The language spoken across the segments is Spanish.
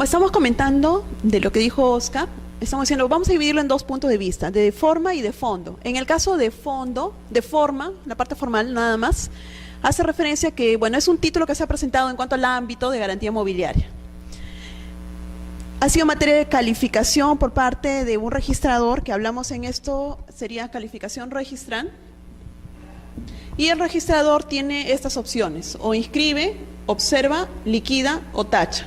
Como estamos comentando de lo que dijo Oscar, estamos diciendo, vamos a dividirlo en dos puntos de vista, de forma y de fondo. En el caso de fondo, de forma, la parte formal nada más, hace referencia a que, bueno, es un título que se ha presentado en cuanto al ámbito de garantía mobiliaria. Ha sido materia de calificación por parte de un registrador, que hablamos en esto, sería calificación registral. Y el registrador tiene estas opciones, o inscribe, observa, liquida o tacha.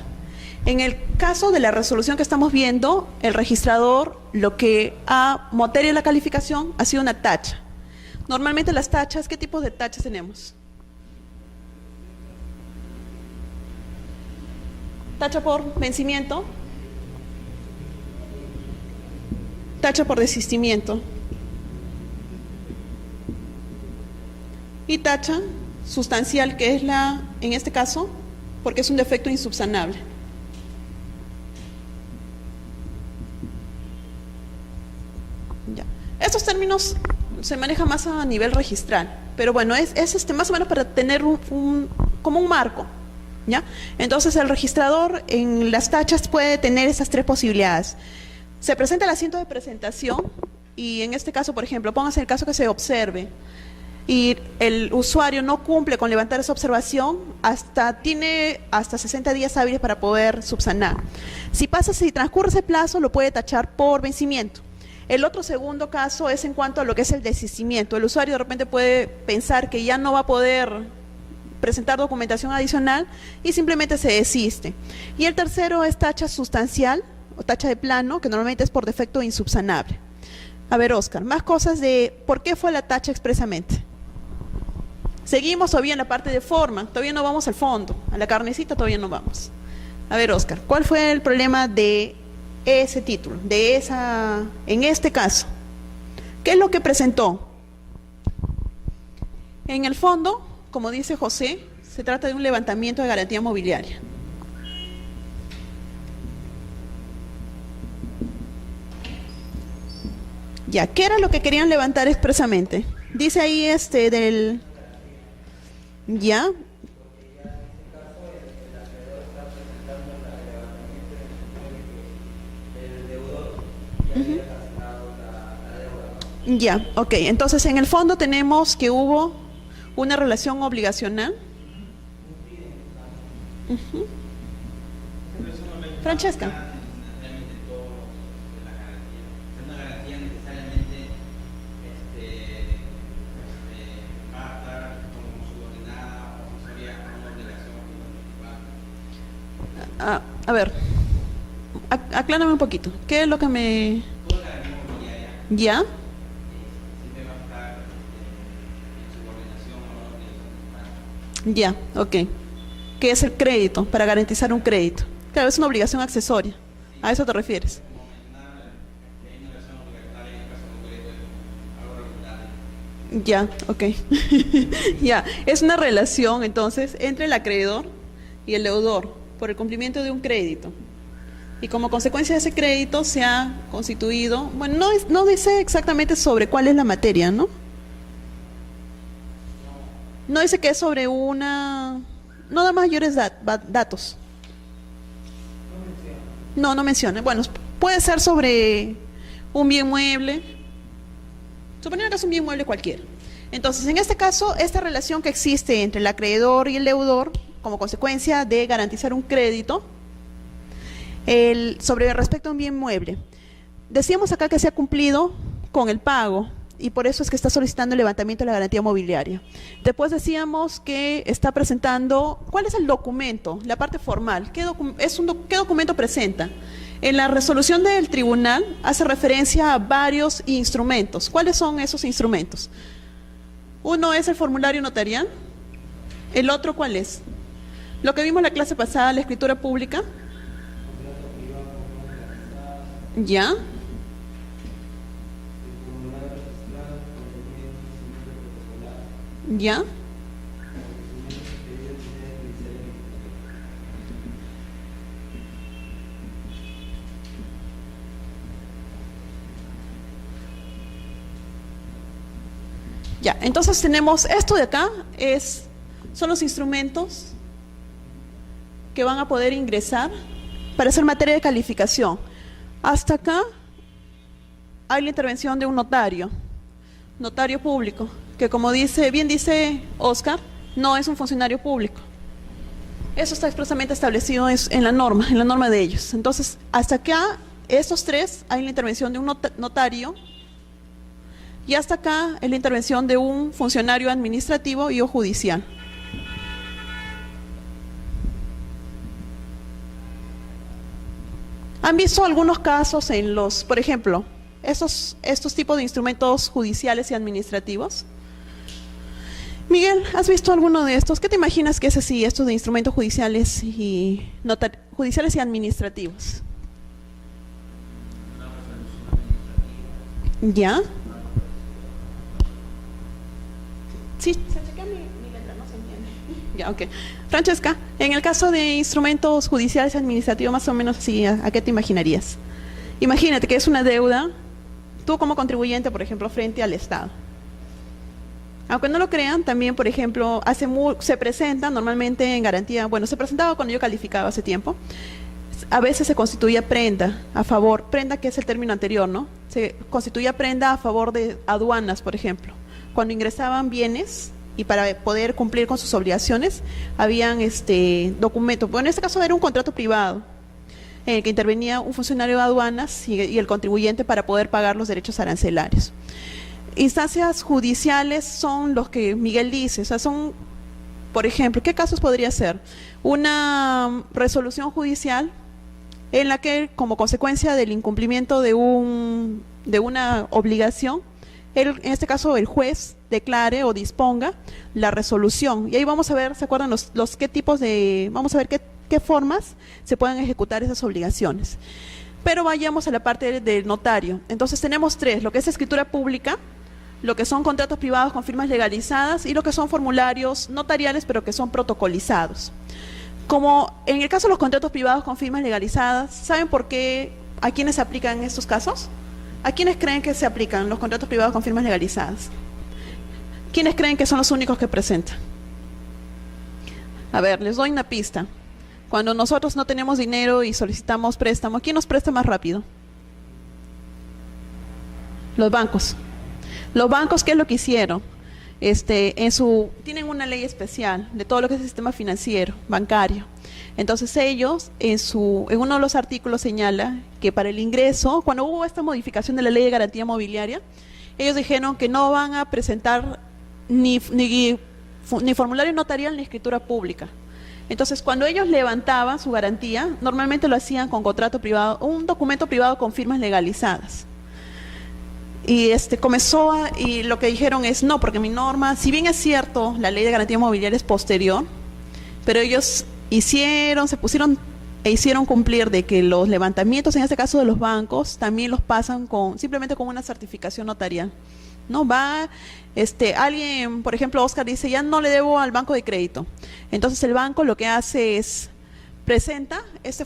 En el caso de la resolución que estamos viendo, el registrador lo que ha materia de la calificación ha sido una tacha. Normalmente las tachas, ¿qué tipos de tachas tenemos? Tacha por vencimiento, tacha por desistimiento y tacha sustancial, que es la, en este caso, porque es un defecto insubsanable. Ya. Estos términos se manejan más a nivel registral, pero bueno, es más o menos para tener como un marco, ¿ya? Entonces el registrador en las tachas puede tener esas tres posibilidades. Se presenta el asiento de presentación y en este caso, por ejemplo, póngase el caso que se observe y el usuario no cumple con levantar esa observación, tiene hasta 60 días hábiles para poder subsanar. Si transcurre ese plazo, lo puede tachar por vencimiento. El otro segundo caso es en cuanto a lo que es el desistimiento. El usuario de repente puede pensar que ya no va a poder presentar documentación adicional y simplemente se desiste. Y el tercero es tacha sustancial o tacha de plano, que normalmente es por defecto insubsanable. A ver, Oscar, más cosas de por qué fue la tacha expresamente. Seguimos todavía en la parte de forma, todavía no vamos al fondo, a la carnecita todavía no vamos. A ver, Oscar, ¿cuál fue el problema de ese título, en este caso? ¿Qué es lo que presentó? En el fondo, como dice José, se trata de un levantamiento de garantía mobiliaria. Ya, ¿qué era lo que querían levantar expresamente? Dice ahí ya. Ya, ok. Entonces, en el fondo tenemos que hubo una relación obligacional. Francesca. A ver, aclárame un poquito. ¿Qué es lo que me...? ¿Ya? Ya, ok. ¿Qué es el crédito? Para garantizar un crédito. Claro, es una obligación accesoria. ¿A eso te refieres? Ya, ok. Ya, es una relación entonces entre el acreedor y el deudor por el cumplimiento de un crédito. Y como consecuencia de ese crédito se ha constituido, bueno, no dice exactamente sobre cuál es la materia, ¿no? No dice que es sobre no da mayores datos. No menciona. Bueno, puede ser sobre un bien mueble. Suponiendo que es un bien mueble cualquiera. Entonces, en este caso, esta relación que existe entre el acreedor y el deudor, como consecuencia de garantizar un crédito, sobre respecto a un bien mueble. Decíamos acá que se ha cumplido con el pago y por eso es que está solicitando el levantamiento de la garantía mobiliaria. Después decíamos que está presentando, ¿cuál es el documento? La parte formal, ¿qué documento presenta? En la resolución del tribunal hace referencia a varios instrumentos. ¿Cuáles son esos instrumentos? Uno es el formulario notarial. ¿El otro cuál es? Lo que vimos la clase pasada, la escritura pública. ¿Ya? ¿Ya? Ya, entonces tenemos esto de acá, son los instrumentos que van a poder ingresar para hacer materia de calificación. Hasta acá hay la intervención de un notario público, que como bien dice Oscar, no es un funcionario público. Eso está expresamente establecido en la norma de ellos. Entonces, hasta acá, estos tres, hay la intervención de un notario, y hasta acá es la intervención de un funcionario administrativo y o judicial. ¿Han visto algunos casos en por ejemplo, estos tipos de instrumentos judiciales y administrativos? Miguel, ¿has visto alguno de estos? ¿Qué te imaginas que es así, estos de instrumentos judiciales y administrativos? ¿Ya? Sí, se chequea mi letra, no se entiende. Ya, ok. Francesca, en el caso de instrumentos judiciales y administrativos, más o menos así, ¿a qué te imaginarías? Imagínate que es una deuda, tú como contribuyente, por ejemplo, frente al Estado. Aunque no lo crean, también, por ejemplo, se presenta normalmente en garantía, bueno, se presentaba cuando yo calificaba hace tiempo, a veces se constituía prenda a favor, prenda que es el término anterior, ¿no? Se constituía prenda a favor de aduanas, por ejemplo. Cuando ingresaban bienes y para poder cumplir con sus obligaciones, habían documentos, bueno, en este caso era un contrato privado, en el que intervenía un funcionario de aduanas y el contribuyente para poder pagar los derechos arancelarios. Instancias judiciales son los que Miguel dice, o sea, son, por ejemplo, ¿qué casos podría ser? Una resolución judicial en la que, como consecuencia del incumplimiento de una obligación, en este caso el juez declare o disponga la resolución. Y ahí vamos a ver, ¿se acuerdan los qué tipos de, vamos a ver qué formas se pueden ejecutar esas obligaciones? Pero vayamos a la parte del notario. Entonces tenemos tres, lo que es escritura pública, lo que son contratos privados con firmas legalizadas y lo que son formularios notariales pero que son protocolizados. Como en el caso de los contratos privados con firmas legalizadas, ¿saben por qué, a quiénes se aplican estos casos? ¿A quiénes creen que se aplican los contratos privados con firmas legalizadas? ¿Quiénes creen que son los únicos que presentan? A ver, les doy una pista. Cuando nosotros no tenemos dinero y solicitamos préstamo, ¿quién nos presta más rápido? Los bancos. Los bancos, ¿qué es lo que hicieron? Tienen una ley especial de todo lo que es el sistema financiero, bancario. Entonces ellos, en uno de los artículos señala que para el ingreso, cuando hubo esta modificación de la ley de garantía mobiliaria, ellos dijeron que no van a presentar ni formulario notarial ni escritura pública. Entonces, cuando ellos levantaban su garantía, normalmente lo hacían con contrato privado, un documento privado con firmas legalizadas. Y y lo que dijeron es, no, porque mi norma, si bien es cierto, la ley de garantía mobiliaria es posterior, pero ellos se pusieron e hicieron cumplir de que los levantamientos, en este caso de los bancos, también los pasan simplemente con una certificación notarial. No va, alguien, por ejemplo, Oscar dice, ya no le debo al banco de crédito. Entonces el banco lo que hace es presenta es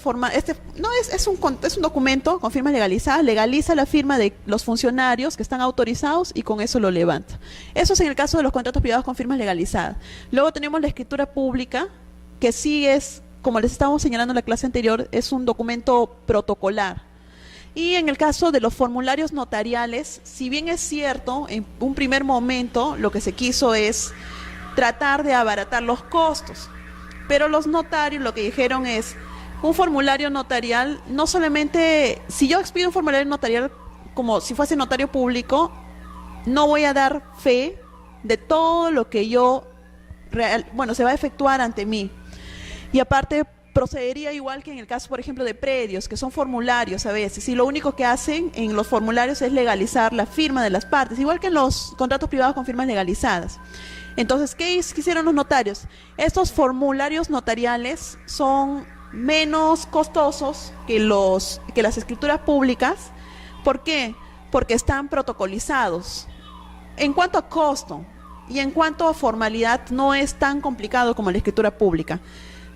un documento con firmas legalizadas, legaliza la firma de los funcionarios que están autorizados y con eso lo levanta. Eso es en el caso de los contratos privados con firmas legalizadas. Luego tenemos la escritura pública, que sí es, como les estábamos señalando en la clase anterior, es un documento protocolar. Y en el caso de los formularios notariales, si bien es cierto, en un primer momento lo que se quiso es tratar de abaratar los costos, pero los notarios lo que dijeron es, un formulario notarial, no solamente, si yo expido un formulario notarial como si fuese notario público, no voy a dar fe de todo lo que se va a efectuar ante mí. Y aparte, procedería igual que en el caso, por ejemplo, de predios, que son formularios a veces, y lo único que hacen en los formularios es legalizar la firma de las partes, igual que en los contratos privados con firmas legalizadas. Entonces, ¿qué hicieron los notarios? Estos formularios notariales son menos costosos que las escrituras públicas. ¿Por qué? Porque están protocolizados. En cuanto a costo y en cuanto a formalidad, no es tan complicado como la escritura pública.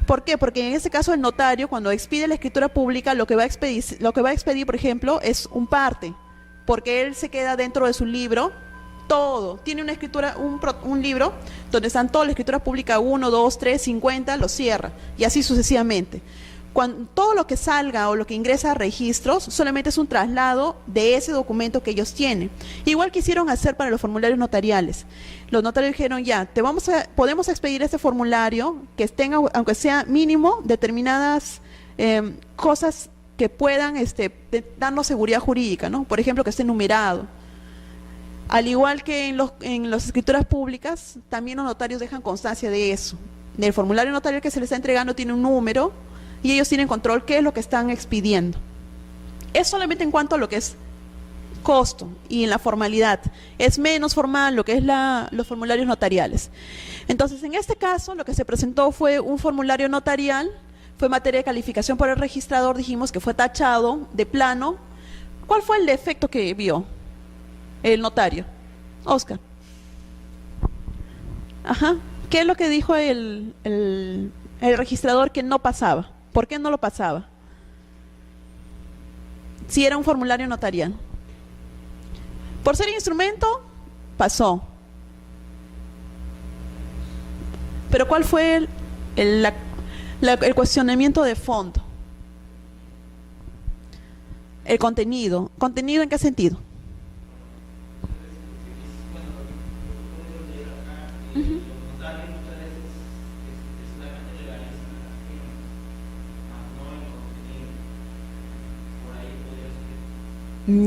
¿Por qué? Porque en este caso el notario, cuando expide la escritura pública, lo que va a expedir, por ejemplo, es un parte, porque él se queda dentro de su libro, todo. Tiene una escritura, un libro, donde están todas las escrituras públicas, 1, 2, 3, 50, lo cierra, y así sucesivamente. todo lo que salga o lo que ingresa a registros solamente es un traslado de ese documento que ellos tienen. Igual quisieron hacer para los formularios notariales. Los notarios dijeron, ya, podemos expedir este formulario que tenga, aunque sea mínimo, determinadas cosas que puedan darnos seguridad jurídica, ¿no? Por ejemplo, que esté numerado. Al igual que en las escrituras públicas, también los notarios dejan constancia de eso. El formulario notarial que se les está entregando tiene un número y ellos tienen control qué es lo que están expidiendo. Es solamente en cuanto a lo que es costo y en la formalidad. Es menos formal lo que es los formularios notariales. Entonces, en este caso, lo que se presentó fue un formulario notarial, fue materia de calificación por el registrador, dijimos que fue tachado de plano. ¿Cuál fue el defecto que vio el notario? Oscar. Ajá. ¿Qué es lo que dijo el registrador que no pasaba? ¿Por qué no lo pasaba? Si era un formulario notarial. Por ser instrumento, pasó. Pero ¿cuál fue el cuestionamiento de fondo? El contenido. ¿Contenido en qué sentido? Uh-huh.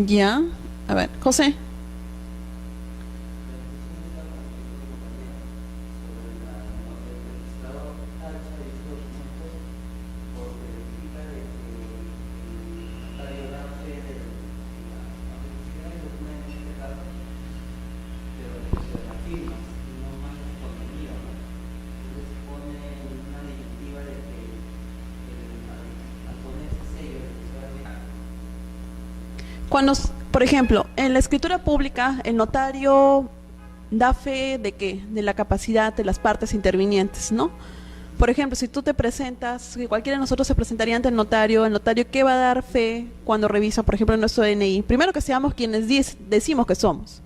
Ya, a ver, José. Cuando, por ejemplo, en la escritura pública, el notario da fe de ¿qué? De la capacidad de las partes intervinientes, ¿no? Por ejemplo, si tú te presentas, si cualquiera de nosotros se presentaría ante el notario ¿qué va a dar fe cuando revisa, por ejemplo, nuestro DNI? Primero, que seamos quienes decimos que somos.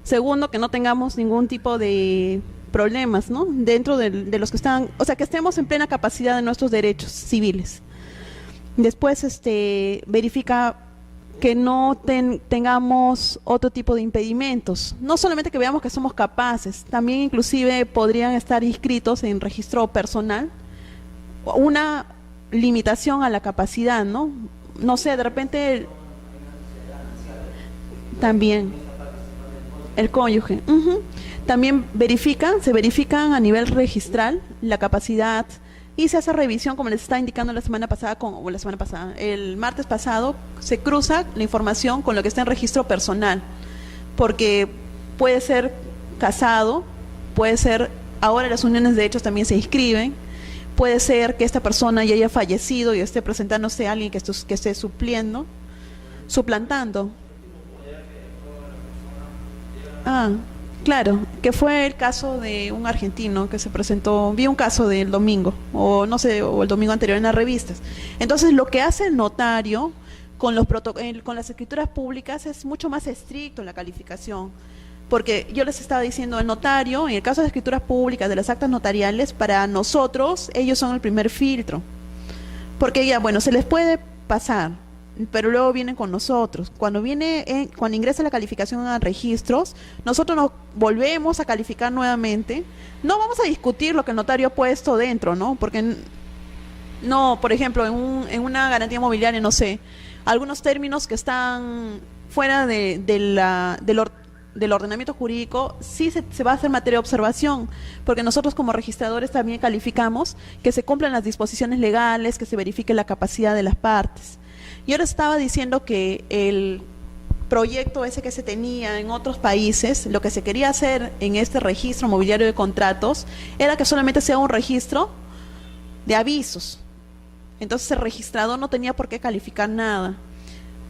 Segundo, que no tengamos ningún tipo de problemas, ¿no? Dentro de los que están, o sea, que estemos en plena capacidad de nuestros derechos civiles. Después, verifica que no tengamos otro tipo de impedimentos. No solamente que veamos que somos capaces, también inclusive podrían estar inscritos en registro personal una limitación a la capacidad, ¿no? No sé, de repente también el cónyuge. Uh-huh. También se verifican a nivel registral la capacidad y se hace revisión, como les estaba indicando el martes pasado, se cruza la información con lo que está en registro personal, porque puede ser casado, puede ser, ahora las uniones de hechos también se inscriben, puede ser que esta persona ya haya fallecido y esté presentándose a alguien que esté suplantando. Claro, que fue el caso de un argentino que se presentó, vi un caso del domingo, o no sé, o el domingo anterior en las revistas. Entonces, lo que hace el notario con las escrituras públicas es mucho más estricto en la calificación, porque yo les estaba diciendo, el notario, en el caso de escrituras públicas, de las actas notariales, para nosotros, ellos son el primer filtro, porque ya, bueno, se les puede pasar, pero luego vienen con nosotros. Cuando ingresa la calificación a registros, nosotros nos volvemos a calificar nuevamente. No vamos a discutir lo que el notario ha puesto dentro, ¿no? Porque no, por ejemplo, en una garantía mobiliaria, no sé, algunos términos que están fuera del ordenamiento jurídico, sí se va a hacer materia de observación, porque nosotros como registradores también calificamos que se cumplan las disposiciones legales, que se verifique la capacidad de las partes. Yo les estaba diciendo que el proyecto ese que se tenía en otros países, lo que se quería hacer en este registro mobiliario de contratos, era que solamente sea un registro de avisos. Entonces el registrador no tenía por qué calificar nada.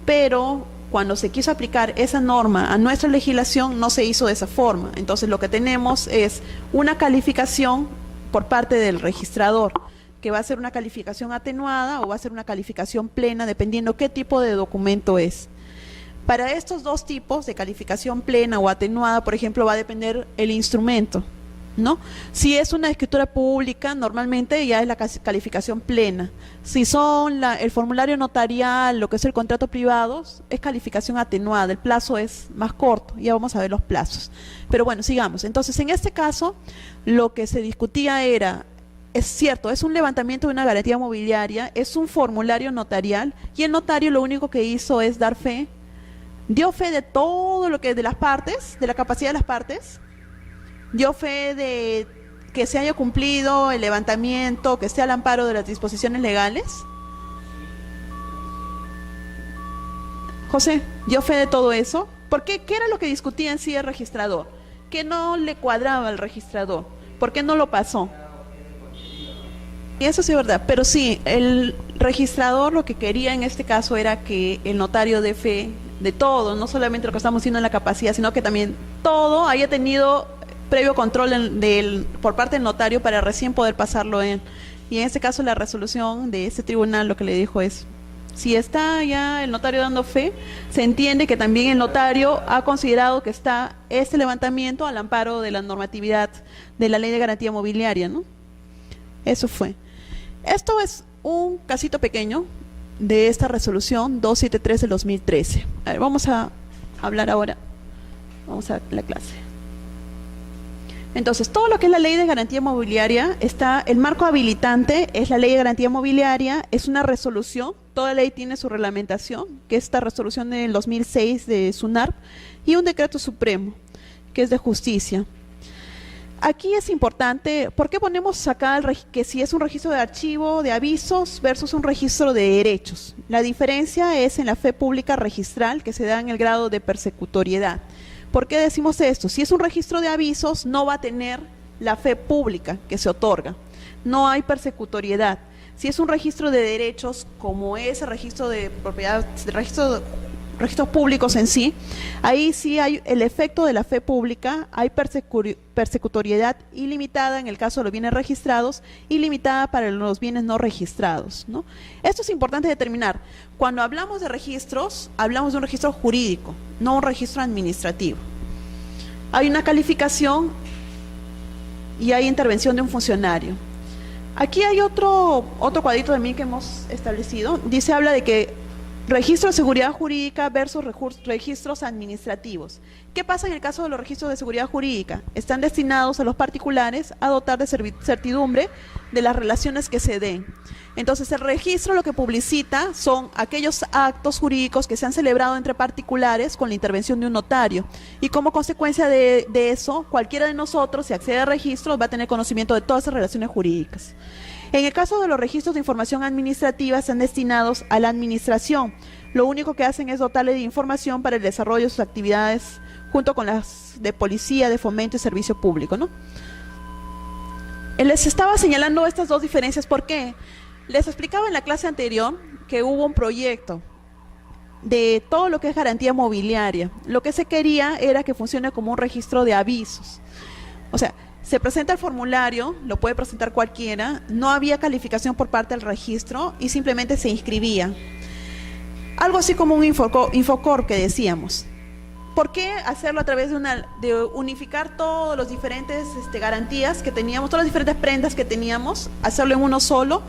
Pero cuando se quiso aplicar esa norma a nuestra legislación, no se hizo de esa forma. Entonces lo que tenemos es una calificación por parte del registrador, que va a ser una calificación atenuada o va a ser una calificación plena, dependiendo qué tipo de documento es. Para estos dos tipos de calificación plena o atenuada, por ejemplo, va a depender el instrumento. ¿no? Si es una escritura pública, normalmente ya es la calificación plena. Si son el formulario notarial, lo que es el contrato privado, es calificación atenuada, el plazo es más corto, ya vamos a ver los plazos. Pero bueno, sigamos. Entonces, en este caso, lo que se discutía era, es cierto, es un levantamiento de una garantía mobiliaria, es un formulario notarial, y el notario lo único que hizo es dar fe, dio fe de todo lo que de las partes, de la capacidad de las partes, dio fe de que se haya cumplido el levantamiento, que esté al amparo de las disposiciones legales. José, dio fe de todo eso. ¿Por qué? ¿Qué era lo que discutía en sí el registrador? ¿Qué no le cuadraba al registrador? ¿Por qué no lo pasó? Y eso sí es verdad, pero sí, el registrador lo que quería en este caso era que el notario dé fe de todo, no solamente lo que estamos haciendo en la capacidad, sino que también todo haya tenido previo control por parte del notario para recién poder pasarlo en. Y en este caso la resolución de este tribunal lo que le dijo es, si está ya el notario dando fe, se entiende que también el notario ha considerado que está este levantamiento al amparo de la normatividad de la Ley de Garantía Mobiliaria, ¿no? Eso fue. Esto es un casito pequeño de esta resolución 273 del 2013. A ver, vamos a hablar ahora. Vamos a la clase. Entonces, todo lo que es la Ley de Garantía Mobiliaria, está el marco habilitante, es la Ley de Garantía Mobiliaria, es una resolución, toda ley tiene su reglamentación, que es esta resolución del 2006 de SUNARP, y un decreto supremo, que es de justicia. Aquí es importante, ¿por qué ponemos acá que si es un registro de archivo de avisos versus un registro de derechos? La diferencia es en la fe pública registral, que se da en el grado de persecutoriedad. ¿Por qué decimos esto? Si es un registro de avisos, no va a tener la fe pública que se otorga. No hay persecutoriedad. Si es un registro de derechos, como es el registro de propiedad, registros públicos en sí, ahí sí hay el efecto de la fe pública, hay persecutoriedad ilimitada en el caso de los bienes registrados y limitada para los bienes no registrados, ¿no? Esto es importante determinar. Cuando hablamos de registros, hablamos de un registro jurídico, no un registro administrativo. Hay una calificación y hay intervención de un funcionario. Aquí hay otro cuadrito también que hemos establecido. Habla de que registro de seguridad jurídica versus registros administrativos. ¿Qué pasa en el caso de los registros de seguridad jurídica? Están destinados a los particulares a dotar de certidumbre de las relaciones que se den. Entonces, el registro lo que publicita son aquellos actos jurídicos que se han celebrado entre particulares con la intervención de un notario. Y como consecuencia de eso, cualquiera de nosotros, si accede a registros, va a tener conocimiento de todas esas relaciones jurídicas. En el caso de los registros de información administrativa, están destinados a la administración. Lo único que hacen es dotarle de información para el desarrollo de sus actividades junto con las de policía, de fomento y servicio público, ¿no? Les estaba señalando estas dos diferencias. ¿Por qué? Les explicaba en la clase anterior que hubo un proyecto de todo lo que es garantía mobiliaria. Lo que se quería era que funcione como un registro de avisos. O sea, se presenta el formulario, lo puede presentar cualquiera, no había calificación por parte del registro y simplemente se inscribía. Algo así como un Infocor que decíamos. ¿Por qué hacerlo a través de unificar todos los diferentes garantías que teníamos, todas las diferentes prendas que teníamos, hacerlo en uno solo?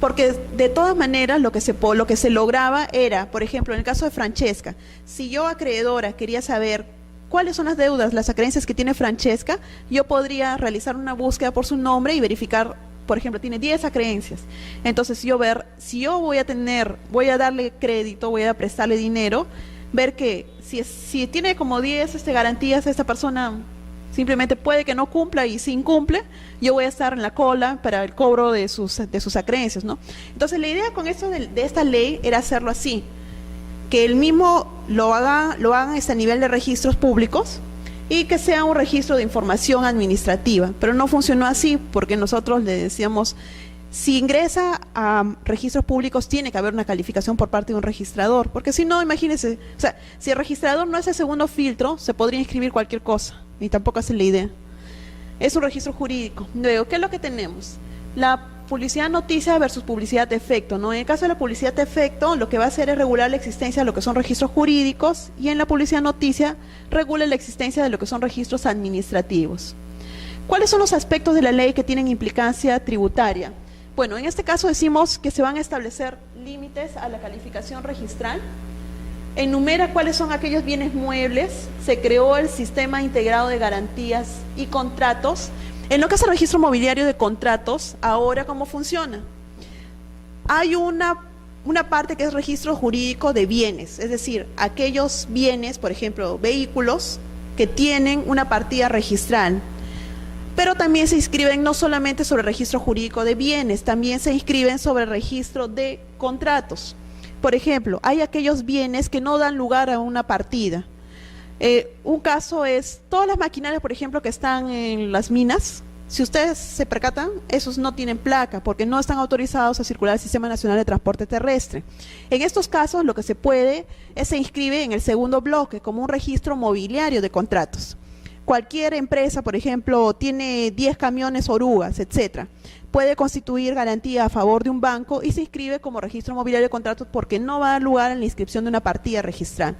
Porque de todas maneras lo que se lograba era, por ejemplo, en el caso de Francesca, si yo acreedora quería saber cuáles son las deudas, las acreencias que tiene Francesca, yo podría realizar una búsqueda por su nombre y verificar, por ejemplo, tiene 10 acreencias. Entonces yo ver, si yo voy a darle crédito, voy a prestarle dinero, ver que si tiene como 10 garantías, esta persona simplemente puede que no cumpla, y si incumple, yo voy a estar en la cola para el cobro de sus acreencias, ¿no? Entonces la idea con esto de esta ley era hacerlo así, que el mismo lo hagan a nivel de registros públicos y que sea un registro de información administrativa, pero no funcionó así porque nosotros le decíamos, si ingresa a registros públicos tiene que haber una calificación por parte de un registrador, porque si no, imagínense, o sea, si el registrador no es el segundo filtro, se podría inscribir cualquier cosa, y tampoco esa es la idea. Es un registro jurídico. Luego, ¿qué es lo que tenemos? La publicidad noticia versus publicidad de efecto, ¿no? En el caso de la publicidad de efecto, lo que va a hacer es regular la existencia de lo que son registros jurídicos, y en la publicidad noticia regula la existencia de lo que son registros administrativos. ¿Cuáles son los aspectos de la ley que tienen implicancia tributaria? Bueno, en este caso decimos que se van a establecer límites a la calificación registral, enumera cuáles son aquellos bienes muebles, se creó el sistema integrado de garantías y contratos. En lo que es el registro mobiliario de contratos, ahora ¿cómo funciona? Hay una parte que es registro jurídico de bienes, es decir, aquellos bienes, por ejemplo, vehículos, que tienen una partida registral. Pero también se inscriben no solamente sobre el registro jurídico de bienes, también se inscriben sobre el registro de contratos. Por ejemplo, hay aquellos bienes que no dan lugar a una partida. Un caso es todas las maquinarias, por ejemplo, que están en las minas. Si ustedes se percatan, esos no tienen placa porque no están autorizados a circular el Sistema Nacional de Transporte Terrestre. En estos casos, lo que se puede es se inscribe en el segundo bloque como un registro mobiliario de contratos. Cualquier empresa, por ejemplo, tiene 10 camiones orugas, etcétera, puede constituir garantía a favor de un banco y se inscribe como registro mobiliario de contratos porque no va a dar lugar a la inscripción de una partida registral.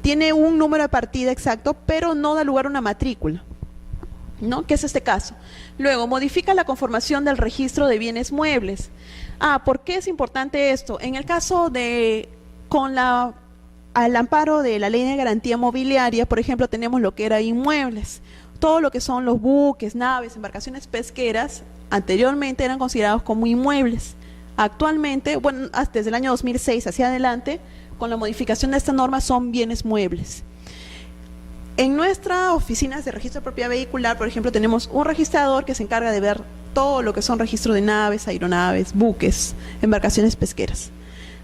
Tiene un número de partida exacto, pero no da lugar a una matrícula, ¿no? ¿Qué es este caso? Luego, modifica la conformación del registro de bienes muebles. ¿Por qué es importante esto? En el caso de, al amparo de la Ley de Garantía Mobiliaria, por ejemplo, tenemos lo que era inmuebles. Todo lo que son los buques, naves, embarcaciones pesqueras, anteriormente eran considerados como inmuebles. Actualmente, bueno, desde el año 2006 hacia adelante, con la modificación de esta norma, son bienes muebles. En nuestras oficinas de registro de propiedad vehicular, por ejemplo, tenemos un registrador que se encarga de ver todo lo que son registros de naves, aeronaves, buques, embarcaciones pesqueras.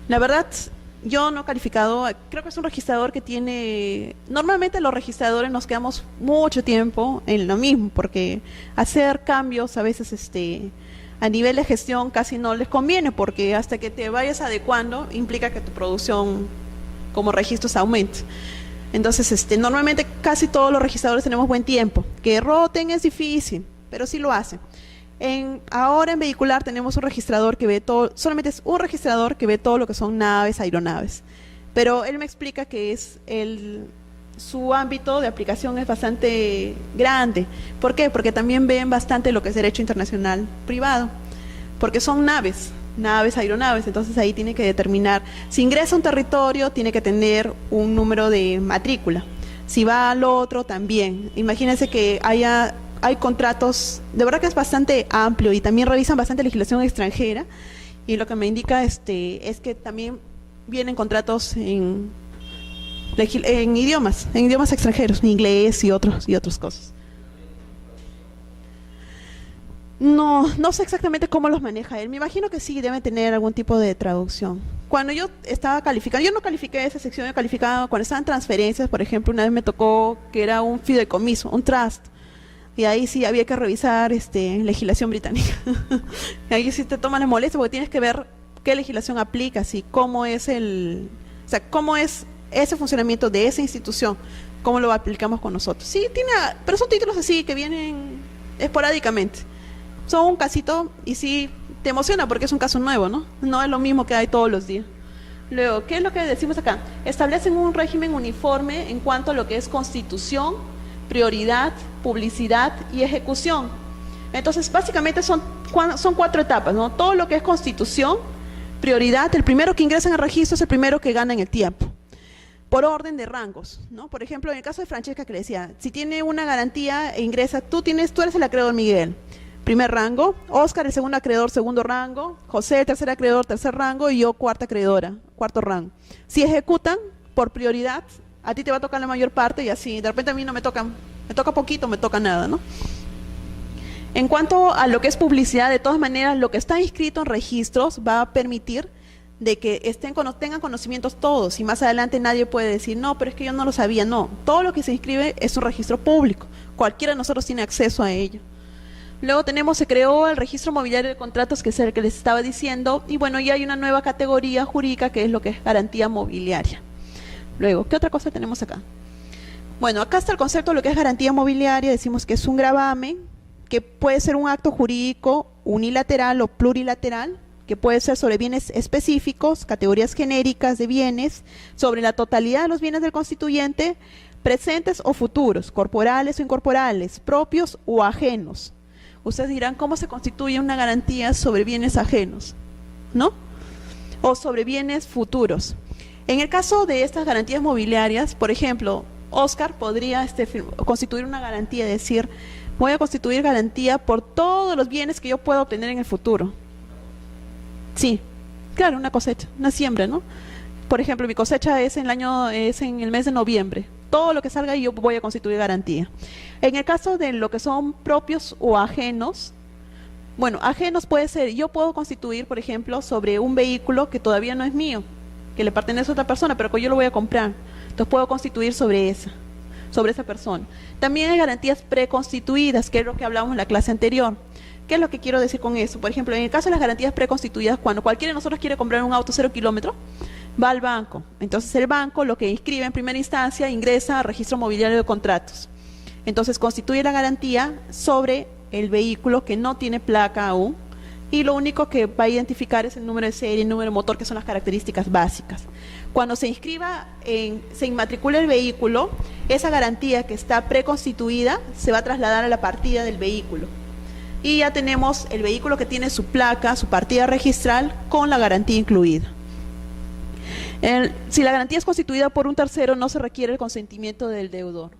La verdad, yo no he calificado, creo que es un registrador que tiene, normalmente los registradores nos quedamos mucho tiempo en lo mismo, porque hacer cambios a veces a nivel de gestión casi no les conviene, porque hasta que te vayas adecuando implica que tu producción como registros aumente. Entonces, normalmente casi todos los registradores tenemos buen tiempo. Que roten es difícil, pero sí lo hacen. Ahora en vehicular tenemos un registrador que ve todo, solamente es un registrador que ve todo lo que son naves, aeronaves. Pero él me explica que su ámbito de aplicación es bastante grande. ¿Por qué? Porque también ven bastante lo que es derecho internacional privado. Porque son naves, aeronaves, entonces ahí tiene que determinar, si ingresa a un territorio tiene que tener un número de matrícula. Si va al otro también. Imagínense que hay contratos, de verdad que es bastante amplio y también revisan bastante legislación extranjera y lo que me indica es que también vienen contratos en idiomas extranjeros, en inglés y otras cosas. No sé exactamente cómo los maneja él, me imagino que sí debe tener algún tipo de traducción. Cuando yo estaba calificando, yo no califiqué esa sección, yo calificaba cuando estaban transferencias, por ejemplo, una vez me tocó que era un fideicomiso, un trust. Y ahí sí había que revisar legislación británica. Y ahí sí te toman la molestia porque tienes que ver qué legislación aplicas y cómo es cómo es ese funcionamiento de esa institución, cómo lo aplicamos con nosotros. Sí, pero son títulos así que vienen esporádicamente. Son un casito y sí te emociona porque es un caso nuevo, ¿no? No es lo mismo que hay todos los días. Luego, ¿qué es lo que decimos acá? Establecen un régimen uniforme en cuanto a lo que es constitución, prioridad, publicidad y ejecución. Entonces, básicamente son 4 etapas, ¿no? Todo lo que es constitución, prioridad, el primero que ingresa en el registro es el primero que gana en el tiempo, por orden de rangos, ¿no? Por ejemplo, en el caso de Francesca que le decía, si tiene una garantía e ingresa, tú eres el acreedor Miguel, primer rango, Oscar el segundo acreedor, segundo rango, José el tercer acreedor, tercer rango y yo cuarta acreedora, cuarto rango. Si ejecutan por prioridad, a ti te va a tocar la mayor parte y así, de repente a mí no me toca poquito, me toca nada, ¿no? En cuanto a lo que es publicidad, de todas maneras, lo que está inscrito en registros va a permitir de que tengan conocimientos todos y más adelante nadie puede decir, no, pero es que yo no lo sabía, no. Todo lo que se inscribe es un registro público, cualquiera de nosotros tiene acceso a ello. Luego se creó el registro mobiliario de contratos, que es el que les estaba diciendo, y bueno, ya hay una nueva categoría jurídica que es lo que es garantía mobiliaria. Luego, ¿qué otra cosa tenemos acá? Bueno, acá está el concepto de lo que es garantía mobiliaria, decimos que es un gravamen, que puede ser un acto jurídico unilateral o plurilateral, que puede ser sobre bienes específicos, categorías genéricas de bienes, sobre la totalidad de los bienes del constituyente, presentes o futuros, corporales o incorporales, propios o ajenos. Ustedes dirán, ¿cómo se constituye una garantía sobre bienes ajenos? ¿No? O sobre bienes futuros. En el caso de estas garantías mobiliarias, por ejemplo, Oscar podría constituir una garantía, decir, voy a constituir garantía por todos los bienes que yo pueda obtener en el futuro. Sí, claro, una cosecha, una siembra, ¿no? Por ejemplo, mi cosecha es en el mes de noviembre. Todo lo que salga yo voy a constituir garantía. En el caso de lo que son propios o ajenos, bueno, ajenos puede ser, yo puedo constituir, por ejemplo, sobre un vehículo que todavía no es mío, que le pertenece a otra persona, pero que yo lo voy a comprar. Entonces puedo constituir sobre esa persona. También hay garantías preconstituidas, que es lo que hablábamos en la clase anterior. ¿Qué es lo que quiero decir con eso? Por ejemplo, en el caso de las garantías preconstituidas, cuando cualquiera de nosotros quiere comprar un auto 0 kilómetros, va al banco. Entonces el banco lo que inscribe en primera instancia ingresa al registro mobiliario de contratos. Entonces constituye la garantía sobre el vehículo que no tiene placa aún y lo único que va a identificar es el número de serie, el número de motor, que son las características básicas. Cuando se inmatricula el vehículo, esa garantía que está preconstituida se va a trasladar a la partida del vehículo. Y ya tenemos el vehículo que tiene su placa, su partida registral con la garantía incluida. Si la garantía es constituida por un tercero, no se requiere el consentimiento del deudor.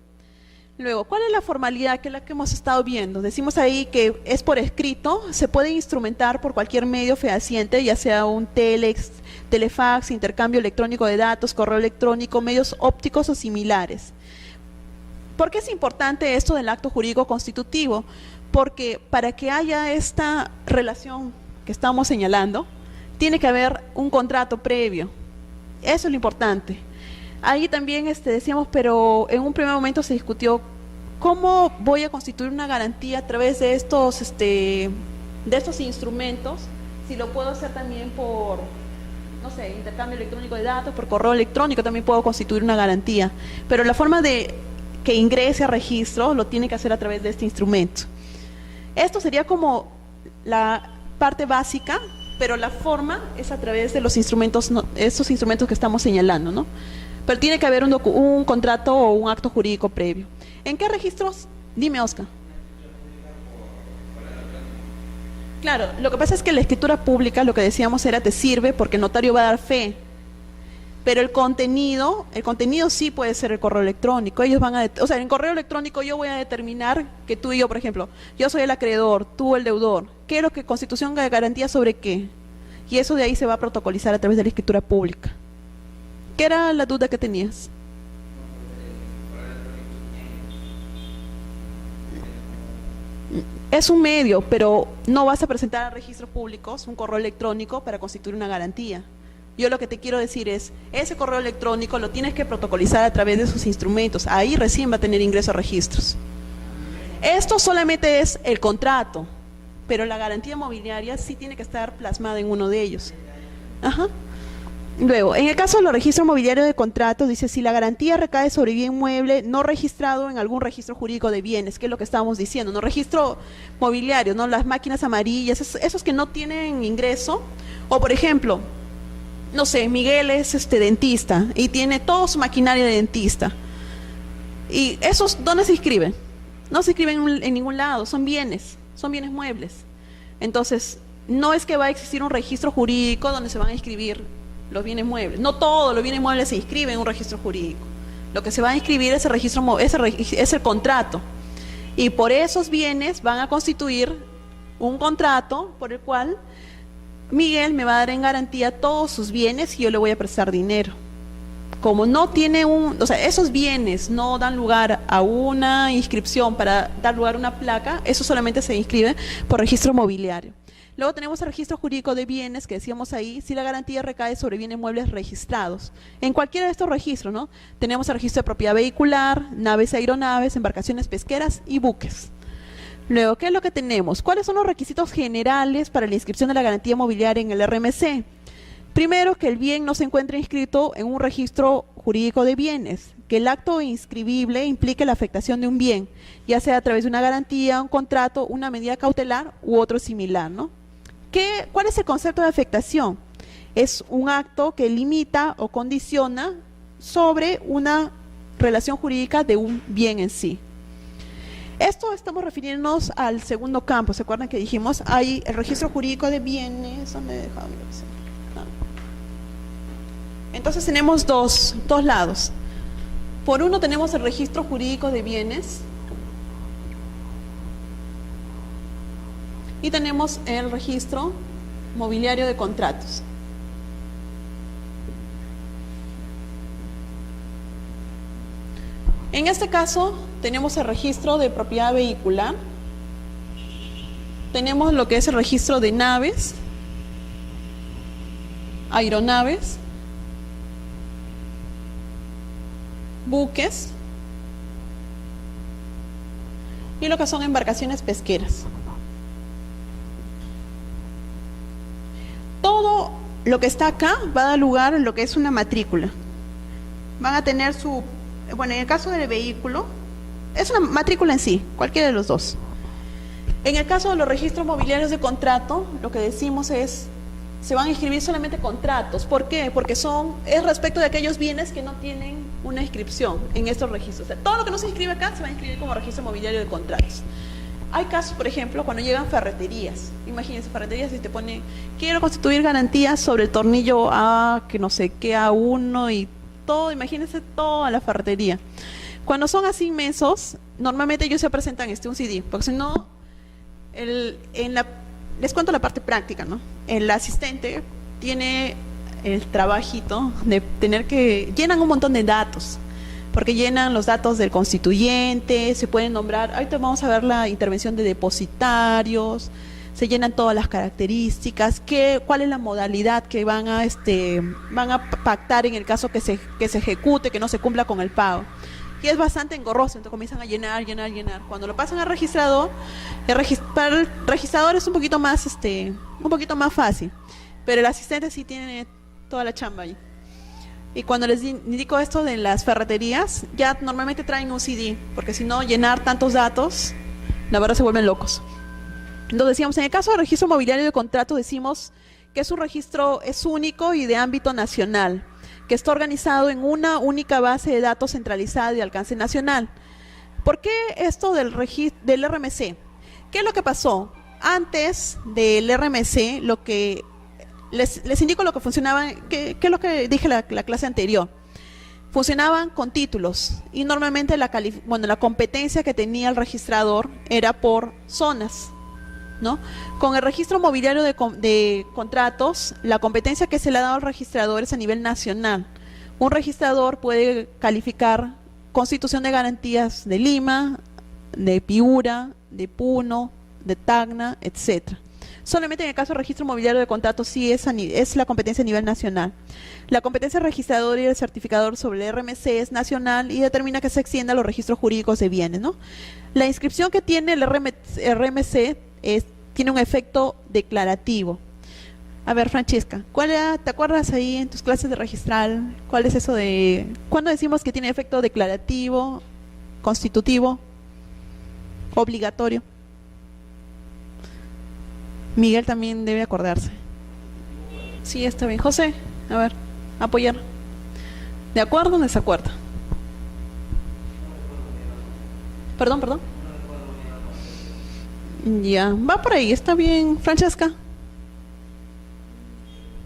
Luego, ¿cuál es la formalidad? Que es la que hemos estado viendo. Decimos ahí que es por escrito, se puede instrumentar por cualquier medio fehaciente, ya sea un telex, telefax, intercambio electrónico de datos, correo electrónico, medios ópticos o similares. ¿Por qué es importante esto del acto jurídico constitutivo? Porque para que haya esta relación que estamos señalando, tiene que haber un contrato previo. Eso es lo importante. Ahí también decíamos, pero en un primer momento se discutió cómo voy a constituir una garantía a través de estos instrumentos, si lo puedo hacer también por, no sé, intercambio electrónico de datos, por correo electrónico también puedo constituir una garantía, pero la forma de que ingrese a registro lo tiene que hacer a través de este instrumento. Esto sería como la parte básica, pero la forma es a través de los instrumentos, estos instrumentos que estamos señalando, ¿no? Pero tiene que haber un contrato o un acto jurídico previo. ¿En qué registros? Dime, Oscar. Claro, lo que pasa es que la escritura pública, lo que decíamos era, te sirve porque el notario va a dar fe. Pero el contenido sí puede ser el correo electrónico. Ellos van o sea, en correo electrónico yo voy a determinar que tú y yo, por ejemplo, yo soy el acreedor, tú el deudor. ¿Qué es lo que Constitución garantía sobre qué? Y eso de ahí se va a protocolizar a través de la escritura pública. ¿Qué era la duda que tenías? Es un medio, pero no vas a presentar a registros públicos un correo electrónico para constituir una garantía. Yo lo que te quiero decir es, ese correo electrónico lo tienes que protocolizar a través de sus instrumentos. Ahí recién va a tener ingreso a registros. Esto solamente es el contrato, pero la garantía mobiliaria sí tiene que estar plasmada en uno de ellos. Ajá. Luego, en el caso de los registros mobiliarios de contratos, dice, si la garantía recae sobre bien mueble no registrado en algún registro jurídico de bienes, que es lo que estábamos diciendo, no registro mobiliario, no las máquinas amarillas, esos que no tienen ingreso, o por ejemplo, no sé, Miguel es dentista y tiene toda su maquinaria de dentista. ¿Y esos dónde se inscriben? No se inscriben en ningún lado, son bienes muebles. Entonces, no es que va a existir un registro jurídico donde se van a inscribir los bienes muebles. No todos los bienes muebles se inscriben en un registro jurídico. Lo que se va a inscribir es el contrato. Y por esos bienes van a constituir un contrato por el cual Miguel me va a dar en garantía todos sus bienes y yo le voy a prestar dinero. Como no tiene o sea, esos bienes no dan lugar a una inscripción para dar lugar a una placa, eso solamente se inscribe por registro mobiliario. Luego tenemos el registro jurídico de bienes, que decíamos ahí, si la garantía recae sobre bienes muebles registrados. En cualquiera de estos registros, ¿no? Tenemos el registro de propiedad vehicular, naves y aeronaves, embarcaciones pesqueras y buques. Luego, ¿qué es lo que tenemos? ¿Cuáles son los requisitos generales para la inscripción de la garantía mobiliaria en el RMC? Primero, que el bien no se encuentre inscrito en un registro jurídico de bienes, que el acto inscribible implique la afectación de un bien, ya sea a través de una garantía, un contrato, una medida cautelar u otro similar, ¿no? ¿Cuál es el concepto de afectación? Es un acto que limita o condiciona sobre una relación jurídica de un bien en sí. Esto estamos refiriéndonos al segundo campo. ¿Se acuerdan que dijimos? Hay el registro jurídico de bienes. ¿Dónde he dejado mi lapicero? Entonces tenemos dos lados. Por uno tenemos el registro jurídico de bienes y tenemos el registro mobiliario de contratos. En este caso tenemos el registro de propiedad vehicular, tenemos lo que es el registro de naves, aeronaves, buques y lo que son embarcaciones pesqueras. Todo lo que está acá va a dar lugar a lo que es una matrícula. Van a tener su, bueno, en el caso del vehículo, es una matrícula en sí, cualquiera de los dos. En el caso de los registros mobiliarios de contrato, lo que decimos es, se van a inscribir solamente contratos. ¿Por qué? Porque es respecto de aquellos bienes que no tienen una inscripción en estos registros. O sea, todo lo que no se inscribe acá se va a inscribir como registro mobiliario de contratos. Hay casos, por ejemplo, cuando llegan ferreterías. Imagínense, ferreterías y te pone, quiero constituir garantías sobre el tornillo A, que no sé qué, A1 y todo, imagínense toda la ferretería. Cuando son así inmensos, normalmente ellos se presentan un CD, porque si no, les cuento la parte práctica, ¿no? El asistente tiene el trabajito de tener que, llenan un montón de datos, porque llenan los datos del constituyente, se pueden nombrar, ahorita vamos a ver la intervención de depositarios, se llenan todas las características, cuál es la modalidad que van a pactar en el caso que se ejecute, que no se cumpla con el pago. Y es bastante engorroso, entonces comienzan a llenar. Cuando lo pasan al registrador, para el registrador es un poquito más fácil, pero el asistente sí tiene toda la chamba ahí. Y cuando les indico esto de las ferreterías, ya normalmente traen un CD, porque si no, llenar tantos datos, la verdad se vuelven locos. Entonces decíamos, en el caso del registro mobiliario de contrato, decimos que es un registro, es único y de ámbito nacional, que está organizado en una única base de datos centralizada de alcance nacional. ¿Por qué esto del RMC? ¿Qué es lo que pasó? Antes del RMC, lo que les indico lo que funcionaba, que es lo que dije la clase anterior. Funcionaban con títulos y normalmente la competencia que tenía el registrador era por zonas, ¿no? Con el registro mobiliario de contratos, la competencia que se le ha dado al registrador es a nivel nacional. Un registrador puede calificar constitución de garantías de Lima, de Piura, de Puno, de Tacna, etcétera. Solamente en el caso del registro mobiliario de contratos sí es la competencia a nivel nacional. La competencia del registrador y el certificador sobre el RMC es nacional y determina que se extienda a los registros jurídicos de bienes, ¿no? La inscripción que tiene el RMC tiene un efecto declarativo. A ver, Francesca, ¿te acuerdas ahí en tus clases de registral? ¿Cuál es eso de cuándo decimos que tiene efecto declarativo, constitutivo, obligatorio? Miguel también debe acordarse. Sí, está bien. José, a ver, apoyar. ¿De acuerdo o desacuerdo? Perdón. Ya, va por ahí, está bien. Francesca.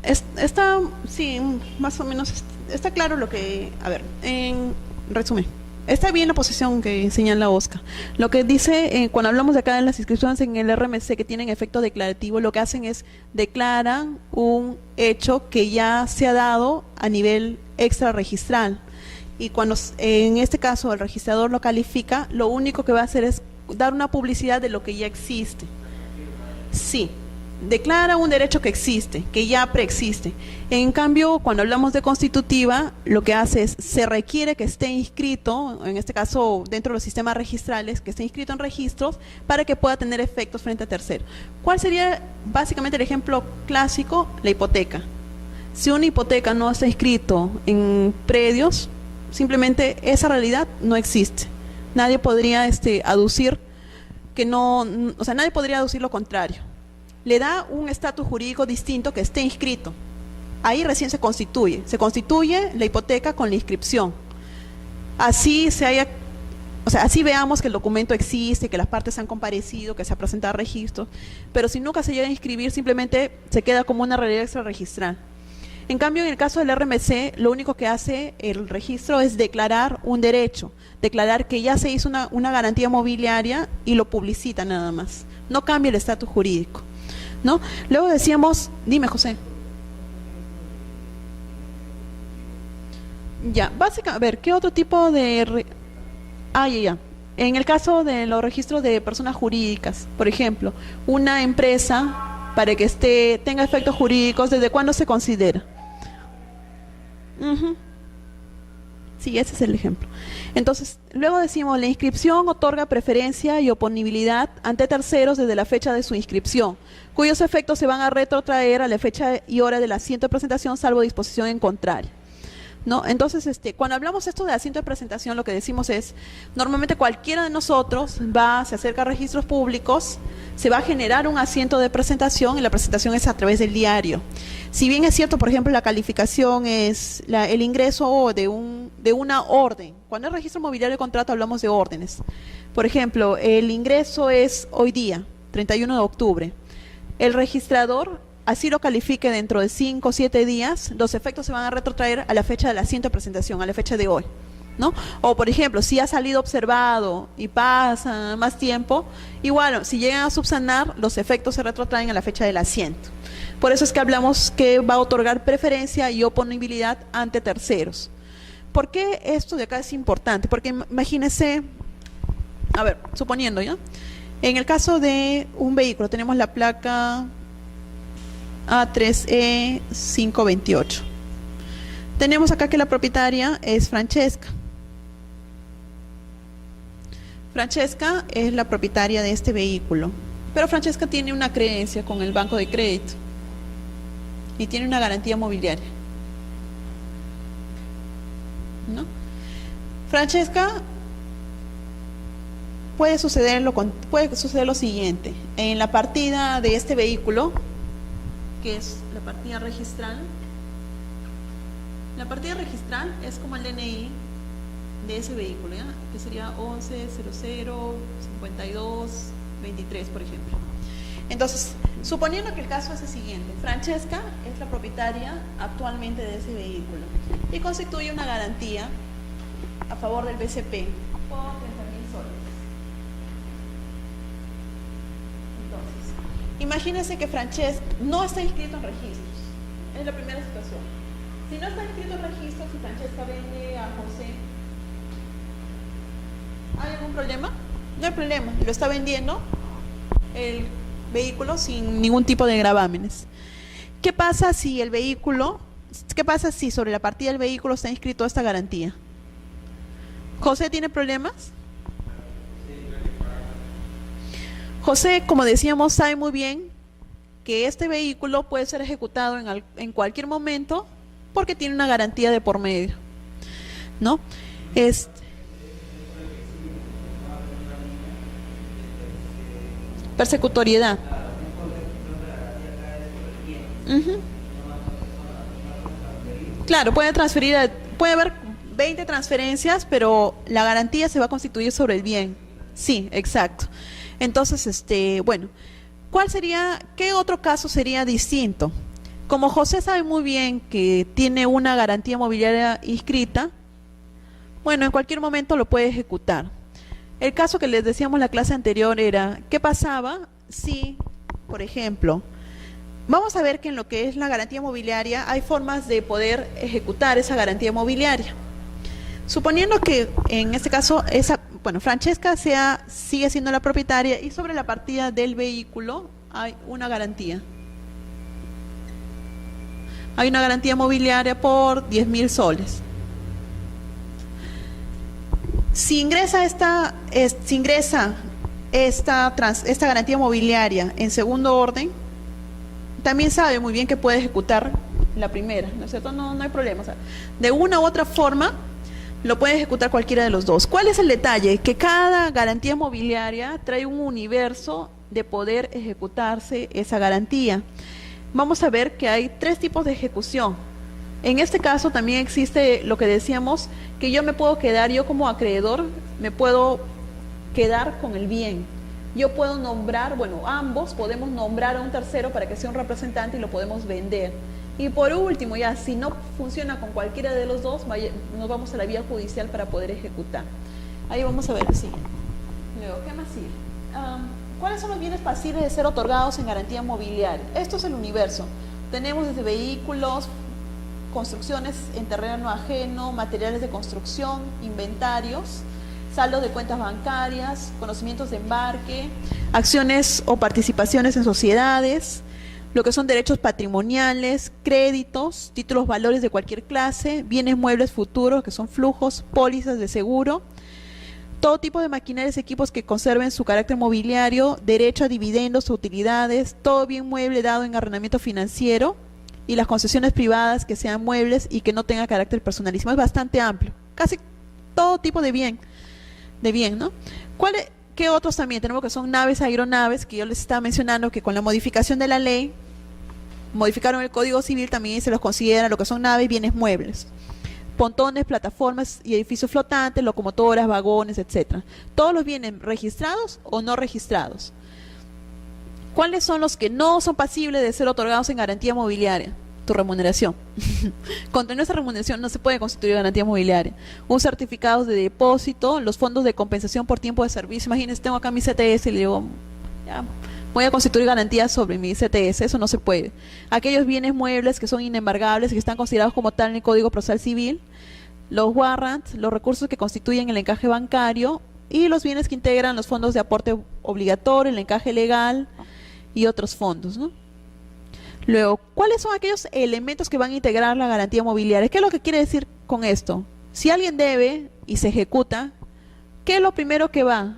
Está, sí, más o menos, está claro lo que, a ver, en resumen. Está bien la posición que señala Oscar. Lo que dice, cuando hablamos de acá de las inscripciones en el RMC que tienen efecto declarativo, lo que hacen es declaran un hecho que ya se ha dado a nivel extrarregistral. Y cuando en este caso el registrador lo califica, lo único que va a hacer es dar una publicidad de lo que ya existe. Sí. Declara un derecho que existe, que ya preexiste. En cambio, cuando hablamos de constitutiva, lo que hace es, se requiere que esté inscrito, en este caso dentro de los sistemas registrales, que esté inscrito en registros para que pueda tener efectos frente a terceros. ¿Cuál sería básicamente el ejemplo clásico? La hipoteca. Si una hipoteca no está inscrito en predios, simplemente esa realidad no existe. Nadie podría aducir que no, o sea, nadie podría aducir lo contrario. Le da un estatus jurídico distinto que esté inscrito. Ahí recién se constituye la hipoteca con la inscripción. así se haya, o sea, así veamos que el documento existe, que las partes han comparecido, que se ha presentado registro, pero si nunca se llega a inscribir, simplemente se queda como una realidad extrarregistral. En cambio, en el caso del RMC, lo único que hace el registro es declarar un derecho, declarar que ya se hizo una garantía mobiliaria y lo publicita nada más. No cambia el estatus jurídico, ¿no? Luego decíamos, dime José. Ya, básicamente, a ver, ¿qué otro tipo de... ya. En el caso de los registros de personas jurídicas, por ejemplo, una empresa, para que tenga efectos jurídicos, ¿desde cuándo se considera? Sí, ese es el ejemplo. Entonces, luego decimos, la inscripción otorga preferencia y oponibilidad ante terceros desde la fecha de su inscripción, cuyos efectos se van a retrotraer a la fecha y hora del asiento de presentación, salvo disposición en contrario, ¿no? Entonces, cuando hablamos esto de asiento de presentación, lo que decimos es, normalmente cualquiera de nosotros se acerca a registros públicos, se va a generar un asiento de presentación y la presentación es a través del diario. Si bien es cierto, por ejemplo, la calificación es el ingreso de una orden. Cuando es registro mobiliario de contrato hablamos de órdenes. Por ejemplo, el ingreso es hoy día, 31 de octubre. El registrador así lo califique dentro de 5 o 7 días, los efectos se van a retrotraer a la fecha del asiento de presentación, a la fecha de hoy, ¿no? O por ejemplo, si ha salido observado y pasa más tiempo, igual, si llegan a subsanar, los efectos se retrotraen a la fecha del asiento. Por eso es que hablamos que va a otorgar preferencia y oponibilidad ante terceros. ¿Por qué esto de acá es importante? Porque imagínense, a ver, suponiendo ya, en el caso de un vehículo, tenemos la placa A3E 528. Tenemos acá que la propietaria es Francesca. Francesca es la propietaria de este vehículo, pero Francesca tiene una creencia con el banco de crédito y tiene una garantía mobiliaria, ¿no? Francesca, puede suceder lo siguiente: en la partida de este vehículo, que es la partida registral. La partida registral es como el DNI de ese vehículo, ¿ya? Que sería 11005223, por ejemplo. Entonces, suponiendo que el caso es el siguiente: Francesca es la propietaria actualmente de ese vehículo y constituye una garantía a favor del BCP por 30.000 soles. Imagínense que Francesca no está inscrito en registros. Es la primera situación. Si no está inscrito en registros y Francesca vende a José, ¿hay algún problema? No hay problema. Lo está vendiendo el vehículo sin ningún tipo de gravámenes. ¿Qué pasa si sobre la partida del vehículo está inscrito esta garantía? ¿José tiene problemas? José, como decíamos, sabe muy bien que este vehículo puede ser ejecutado en cualquier momento porque tiene una garantía de por medio, ¿no? Persecutoriedad. Claro, puede haber 20 transferencias, pero la garantía se va a constituir sobre el bien. Sí, exacto. Entonces, bueno, ¿qué otro caso sería distinto? Como José sabe muy bien que tiene una garantía mobiliaria inscrita, bueno, en cualquier momento lo puede ejecutar. El caso que les decíamos en la clase anterior era, ¿qué pasaba si, por ejemplo, vamos a ver que en lo que es la garantía mobiliaria hay formas de poder ejecutar esa garantía mobiliaria? Suponiendo que en este caso Francesca sigue siendo la propietaria y sobre la partida del vehículo hay una garantía. Hay una garantía mobiliaria por 10.000 soles. Si ingresa esta garantía mobiliaria en segundo orden, también sabe muy bien que puede ejecutar la primera, ¿no es cierto? No hay problema. O sea, de una u otra forma lo puede ejecutar cualquiera de los dos. ¿Cuál es el detalle? Que cada garantía mobiliaria trae un universo de poder ejecutarse esa garantía. Vamos a ver que hay 3 tipos de ejecución. En este caso también existe lo que decíamos, que yo me puedo quedar, yo como acreedor, me puedo quedar con el bien. Yo puedo nombrar, bueno, ambos podemos nombrar a un tercero para que sea un representante y lo podemos vender. Y por último, ya si no funciona con cualquiera de los dos, nos vamos a la vía judicial para poder ejecutar. Ahí vamos a ver el siguiente. Luego, ¿qué más sigue? ¿Cuáles son los bienes pasibles de ser otorgados en garantía mobiliaria? Esto es el universo. Tenemos desde vehículos, construcciones en terreno ajeno, materiales de construcción, inventarios, saldo de cuentas bancarias, conocimientos de embarque, acciones o participaciones en sociedades, lo que son derechos patrimoniales, créditos, títulos valores de cualquier clase, bienes muebles futuros, que son flujos, pólizas de seguro, todo tipo de maquinarias y equipos que conserven su carácter mobiliario, derecho a dividendos o utilidades, todo bien mueble dado en arrendamiento financiero y las concesiones privadas que sean muebles y que no tengan carácter personalísimo. Es bastante amplio, casi todo tipo de bien, ¿no? ¿Qué otros también? Tenemos que son naves, aeronaves, que yo les estaba mencionando que con la modificación de la ley, modificaron el Código Civil, también se los considera lo que son naves, bienes muebles. Pontones, plataformas y edificios flotantes, locomotoras, vagones, etcétera. Todos los bienes registrados o no registrados. ¿Cuáles son los que no son pasibles de ser otorgados en garantía mobiliaria? Tu remuneración. Contra nuestra remuneración no se puede constituir garantía mobiliaria. Un certificado de depósito, los fondos de compensación por tiempo de servicio. Imagínense, tengo acá mi CTS y le digo, ya, voy a constituir garantía sobre mi CTS, eso no se puede. Aquellos bienes muebles que son inembargables y que están considerados como tal en el Código Procesal Civil, los warrants, los recursos que constituyen el encaje bancario y los bienes que integran los fondos de aporte obligatorio, el encaje legal y otros fondos, ¿no? Luego, ¿cuáles son aquellos elementos que van a integrar la garantía mobiliaria? ¿Qué es lo que quiere decir con esto? Si alguien debe y se ejecuta, ¿qué es lo primero que va?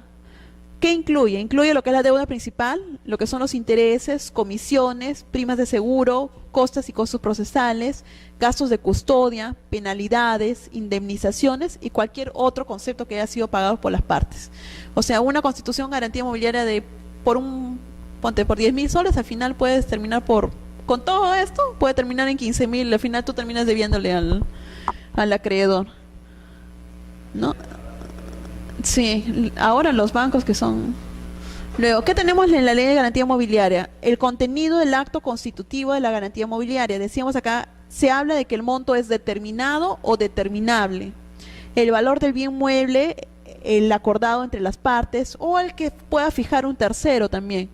¿Qué incluye? Incluye lo que es la deuda principal, lo que son los intereses, comisiones, primas de seguro, costas y costos procesales, gastos de custodia, penalidades, indemnizaciones y cualquier otro concepto que haya sido pagado por las partes. O sea, una constitución garantía mobiliaria ponte por 10.000 soles, al final puedes terminar con todo esto, puede terminar en 15.000, al final tú terminas debiéndole al acreedor, ¿no? Sí, ahora los bancos que son... Luego, ¿qué tenemos en la ley de garantía mobiliaria? El contenido del acto constitutivo de la garantía mobiliaria. Decíamos acá, se habla de que el monto es determinado o determinable. El valor del bien mueble, el acordado entre las partes o el que pueda fijar un tercero también.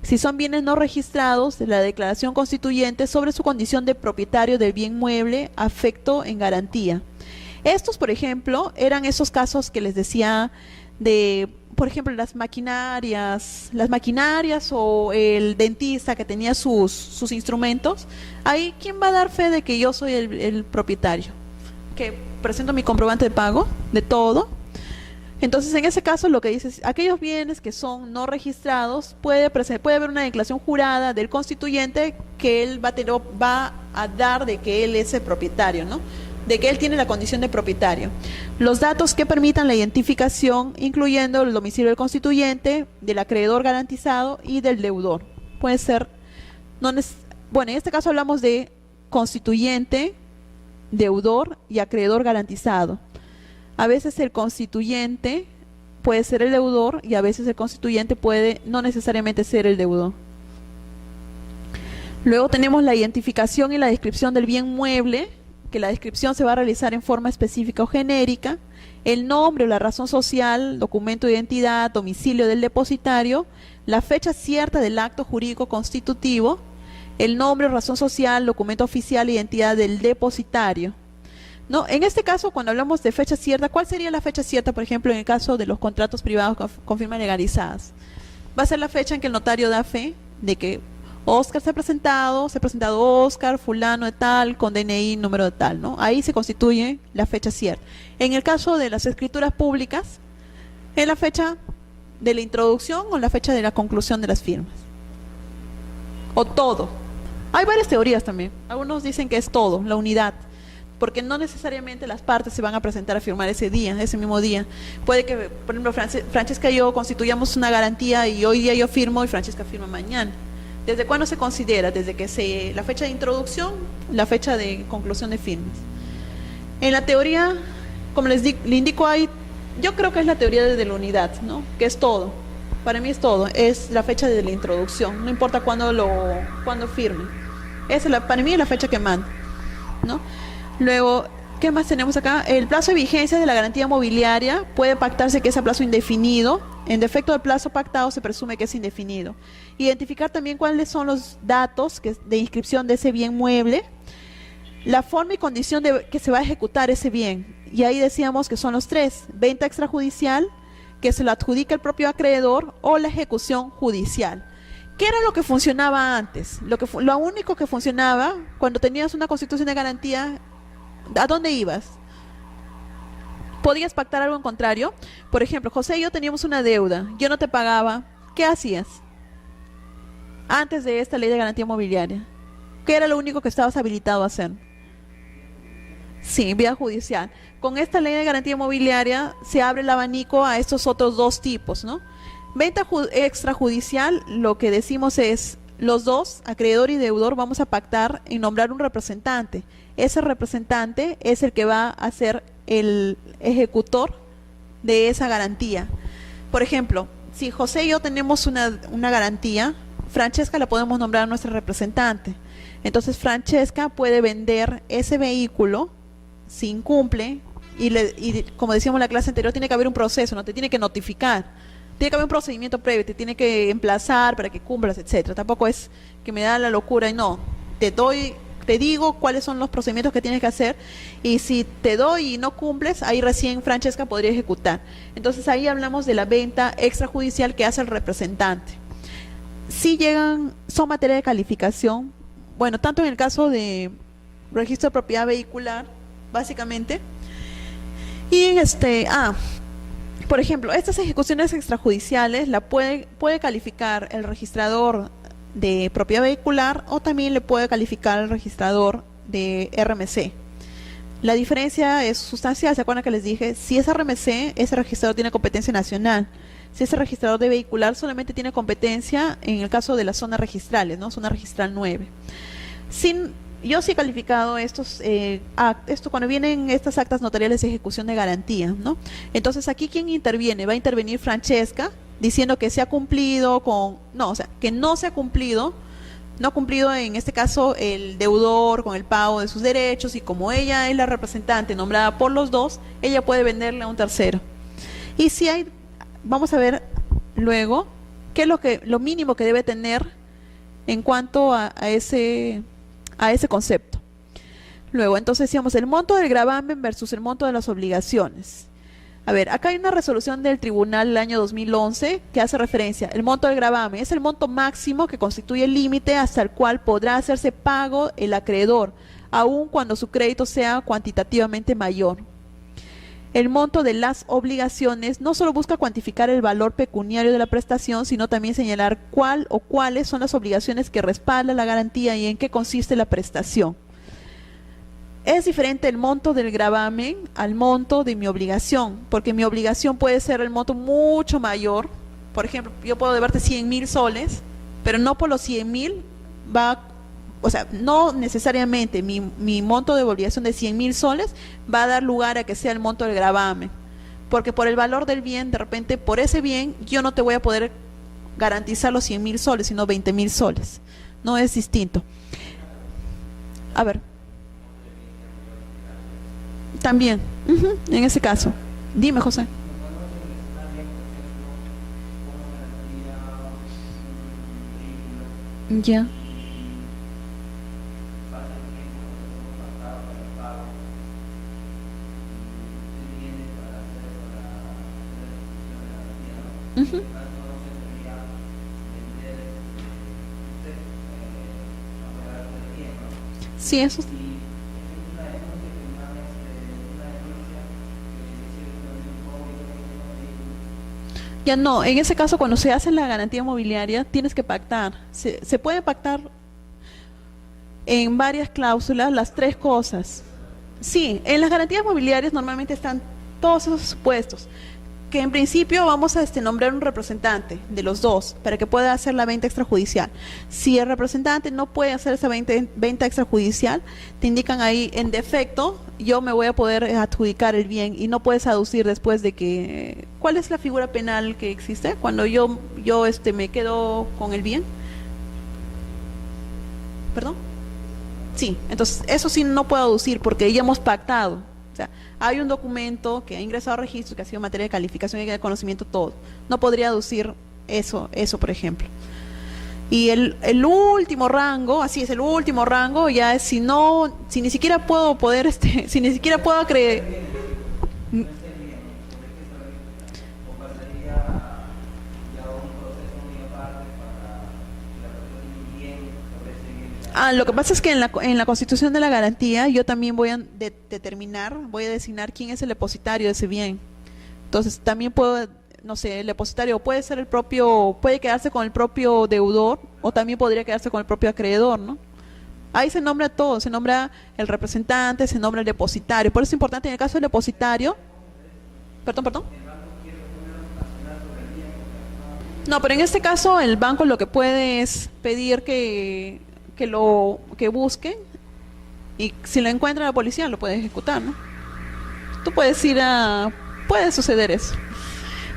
Si son bienes no registrados, la declaración constituyente sobre su condición de propietario del bien mueble afecto en garantía. Estos, por ejemplo, eran esos casos que les decía de, por ejemplo, las maquinarias o el dentista que tenía sus instrumentos. Ahí, ¿quién va a dar fe de que yo soy el propietario? Que presento mi comprobante de pago de todo. Entonces, en ese caso, lo que dice es, aquellos bienes que son no registrados, puede haber una declaración jurada del constituyente que él va a dar de que él es el propietario, ¿no? De que él tiene la condición de propietario. Los datos que permitan la identificación, incluyendo el domicilio del constituyente, del acreedor garantizado y del deudor. Puede ser, bueno, en este caso hablamos de constituyente, deudor y acreedor garantizado. A veces el constituyente puede ser el deudor y a veces el constituyente puede no necesariamente ser el deudor. Luego tenemos la identificación y la descripción del bien mueble, que la descripción se va a realizar en forma específica o genérica, el nombre o la razón social, documento de identidad, domicilio del depositario, la fecha cierta del acto jurídico constitutivo, el nombre, razón social, documento oficial e identidad del depositario. ¿No? En este caso, cuando hablamos de fecha cierta, ¿cuál sería la fecha cierta, por ejemplo, en el caso de los contratos privados con firmas legalizadas? Va a ser la fecha en que el notario da fe de que Oscar se ha presentado Oscar, fulano de tal, con DNI, número de tal, ¿no? Ahí se constituye la fecha cierta. En el caso de las escrituras públicas, es la fecha de la introducción o la fecha de la conclusión de las firmas. O todo. Hay varias teorías también. Algunos dicen que es todo, la unidad, porque no necesariamente las partes se van a presentar a firmar ese mismo día. Puede que, por ejemplo, Francesca y yo constituyamos una garantía y hoy día yo firmo y Francesca firma mañana. ¿Desde cuándo se considera? Desde que la fecha de introducción, la fecha de conclusión de firmas. En la teoría, como le indico, yo creo que es la teoría de la unidad, ¿no? Que es todo. Para mí es todo. Es la fecha de la introducción. No importa cuándo firme. Para mí es la fecha que manda, ¿no? Luego, ¿qué más tenemos acá? El plazo de vigencia de la garantía mobiliaria puede pactarse que es a plazo indefinido. En defecto del plazo pactado se presume que es indefinido. Identificar también cuáles son los datos de inscripción de ese bien mueble. La forma y condición de que se va a ejecutar ese bien. Y ahí decíamos que son los tres: venta extrajudicial, que se lo adjudica el propio acreedor, o la ejecución judicial. ¿Qué era lo que funcionaba antes? Lo único que funcionaba cuando tenías una constitución de garantía, ¿a dónde ibas? ¿Podías pactar algo en contrario? Por ejemplo, José y yo teníamos una deuda, yo no te pagaba, ¿qué hacías? Antes de esta ley de garantía mobiliaria, ¿qué era lo único que estabas habilitado a hacer? Sí, vía judicial. Con esta ley de garantía mobiliaria se abre el abanico a estos otros dos tipos, ¿no? Venta extrajudicial, lo que decimos es, los dos, acreedor y deudor, vamos a pactar en nombrar un representante. Ese representante es el que va a ser el ejecutor de esa garantía. Por ejemplo, si José y yo tenemos una garantía, Francesca la podemos nombrar nuestra representante. Entonces Francesca puede vender ese vehículo si incumple, y como decíamos en la clase anterior, tiene que haber un proceso, no te tiene que notificar, tiene que haber un procedimiento previo, te tiene que emplazar para que cumplas, etcétera. Tampoco es que me da la locura y no, te digo cuáles son los procedimientos que tienes que hacer, y si te doy y no cumples, ahí recién Francesca podría ejecutar. Entonces ahí hablamos de la venta extrajudicial que hace el representante. Si son materia de calificación, bueno, tanto en el caso de registro de propiedad vehicular, básicamente, y por ejemplo, estas ejecuciones extrajudiciales la puede calificar el registrador de propiedad vehicular, o también le puede calificar el registrador de RMC. La diferencia es sustancial. ¿Se acuerdan que les dije? Si es RMC, ese registrador tiene competencia nacional. Si es el registrador de vehicular, solamente tiene competencia en el caso de las zonas registrales, ¿no? Zona registral 9. Yo sí he calificado esto cuando vienen estas actas notariales de ejecución de garantía, ¿no? Entonces aquí, ¿quién interviene? Va a intervenir Francesca, diciendo que se ha cumplido que no se ha cumplido, no ha cumplido en este caso el deudor con el pago de sus derechos, y como ella es la representante nombrada por los dos, ella puede venderle a un tercero. Y si vamos a ver luego qué es lo mínimo que debe tener en cuanto a ese concepto. Luego, entonces decíamos el monto del gravamen versus el monto de las obligaciones. A ver, acá hay una resolución del tribunal del año 2011 que hace referencia: el monto del gravamen es el monto máximo que constituye el límite hasta el cual podrá hacerse pago el acreedor, aun cuando su crédito sea cuantitativamente mayor. El monto de las obligaciones no solo busca cuantificar el valor pecuniario de la prestación, sino también señalar cuál o cuáles son las obligaciones que respalda la garantía y en qué consiste la prestación. Es diferente el monto del gravamen al monto de mi obligación, porque mi obligación puede ser el monto mucho mayor. Por ejemplo, yo puedo deberte 100.000 soles, pero no por los 100.000 no necesariamente mi monto de obligación de 100.000 soles va a dar lugar a que sea el monto del gravamen, porque por el valor del bien, de repente, por ese bien, yo no te voy a poder garantizar los 100.000 soles, sino 20.000 soles. No es distinto. A ver. También, en ese caso. Dime, José. Ya. Sí, eso. Ya no, en ese caso, cuando se hace la garantía mobiliaria, tienes que pactar. Se puede pactar en varias cláusulas las tres cosas. Sí, en las garantías mobiliarias normalmente están todos esos supuestos. que en principio vamos a nombrar un representante de los dos para que pueda hacer la venta extrajudicial. Si el representante no puede hacer esa venta extrajudicial, te indican ahí en defecto, yo me voy a poder adjudicar el bien y no puedes aducir después de que... ¿Cuál es la figura penal que existe cuando yo me quedo con el bien? ¿Perdón? Sí, entonces eso sí no puedo aducir porque ya hemos pactado. O sea, hay un documento que ha ingresado a registro, que ha sido materia de calificación y de conocimiento, todo. No podría aducir eso por ejemplo. Y el último rango, así es, el último rango ya es si ni siquiera puedo si ni siquiera puedo creer. Lo que pasa es que en la constitución de la garantía yo también voy a determinar, voy a designar quién es el depositario de ese bien. Entonces también puedo, no sé, el depositario puede ser puede quedarse con el propio deudor o también podría quedarse con el propio acreedor, ¿no? Ahí se nombra todo, se nombra el representante, se nombra el depositario. Por eso es importante en el caso del depositario. Perdón. No, pero en este caso el banco lo que puede es pedir que busquen y si lo encuentra la policía lo puede ejecutar, ¿no? Tú puedes puede suceder eso.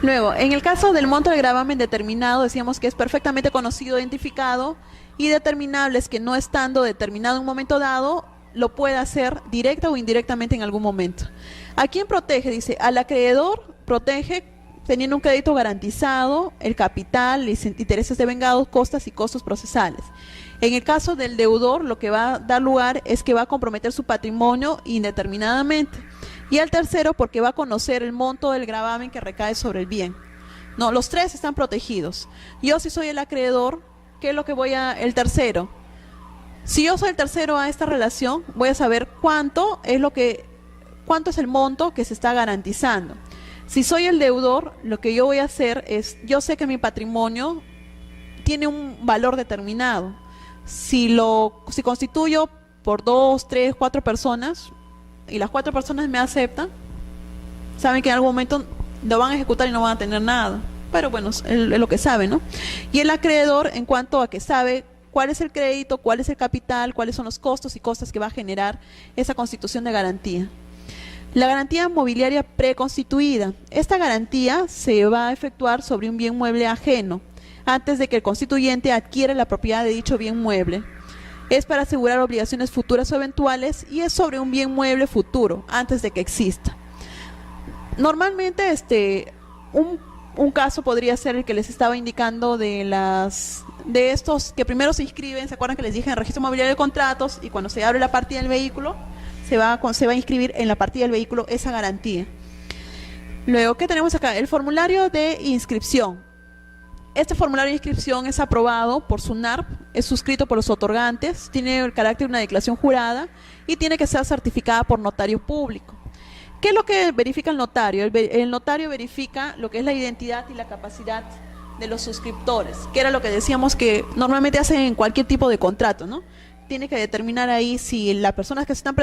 Luego, en el caso del monto de gravamen determinado, decíamos que es perfectamente conocido, identificado y determinable, es que no estando determinado en un momento dado, lo puede hacer directa o indirectamente en algún momento. ¿A quién protege? Dice, al acreedor protege teniendo un crédito garantizado, el capital, intereses devengados, costas y costos procesales. En el caso del deudor, lo que va a dar lugar es que va a comprometer su patrimonio indeterminadamente. Y al tercero, porque va a conocer el monto del gravamen que recae sobre el bien. No, los tres están protegidos. Yo, si soy el acreedor, ¿qué es lo que el tercero? Si yo soy el tercero a esta relación, voy a saber cuánto es el monto que se está garantizando. Si soy el deudor, lo que yo voy a hacer es, yo sé que mi patrimonio tiene un valor determinado. Si constituyo por 2, 3, 4 personas y las 4 personas me aceptan, saben que en algún momento lo van a ejecutar y no van a tener nada. Pero bueno, es lo que sabe, ¿no? Y el acreedor, en cuanto a que sabe cuál es el crédito, cuál es el capital, cuáles son los costos y costas que va a generar esa constitución de garantía. La garantía mobiliaria preconstituida. Esta garantía se va a efectuar sobre un bien mueble ajeno, antes de que el constituyente adquiera la propiedad de dicho bien mueble. Es para asegurar obligaciones futuras o eventuales y es sobre un bien mueble futuro, antes de que exista. Normalmente un caso podría ser el que les estaba indicando de estos que primero se inscriben. ¿Se acuerdan que les dije en el registro mobiliario de contratos? Y cuando se abre la partida del vehículo, se va a inscribir en la partida del vehículo esa garantía. Luego, ¿qué tenemos acá? El formulario de inscripción. Este formulario de inscripción es aprobado por SUNARP, es suscrito por los otorgantes, tiene el carácter de una declaración jurada y tiene que ser certificada por notario público. ¿Qué es lo que verifica el notario? El notario verifica lo que es la identidad y la capacidad de los suscriptores, que era lo que decíamos que normalmente hacen en cualquier tipo de contrato, ¿no? Tiene que determinar ahí si las personas que se están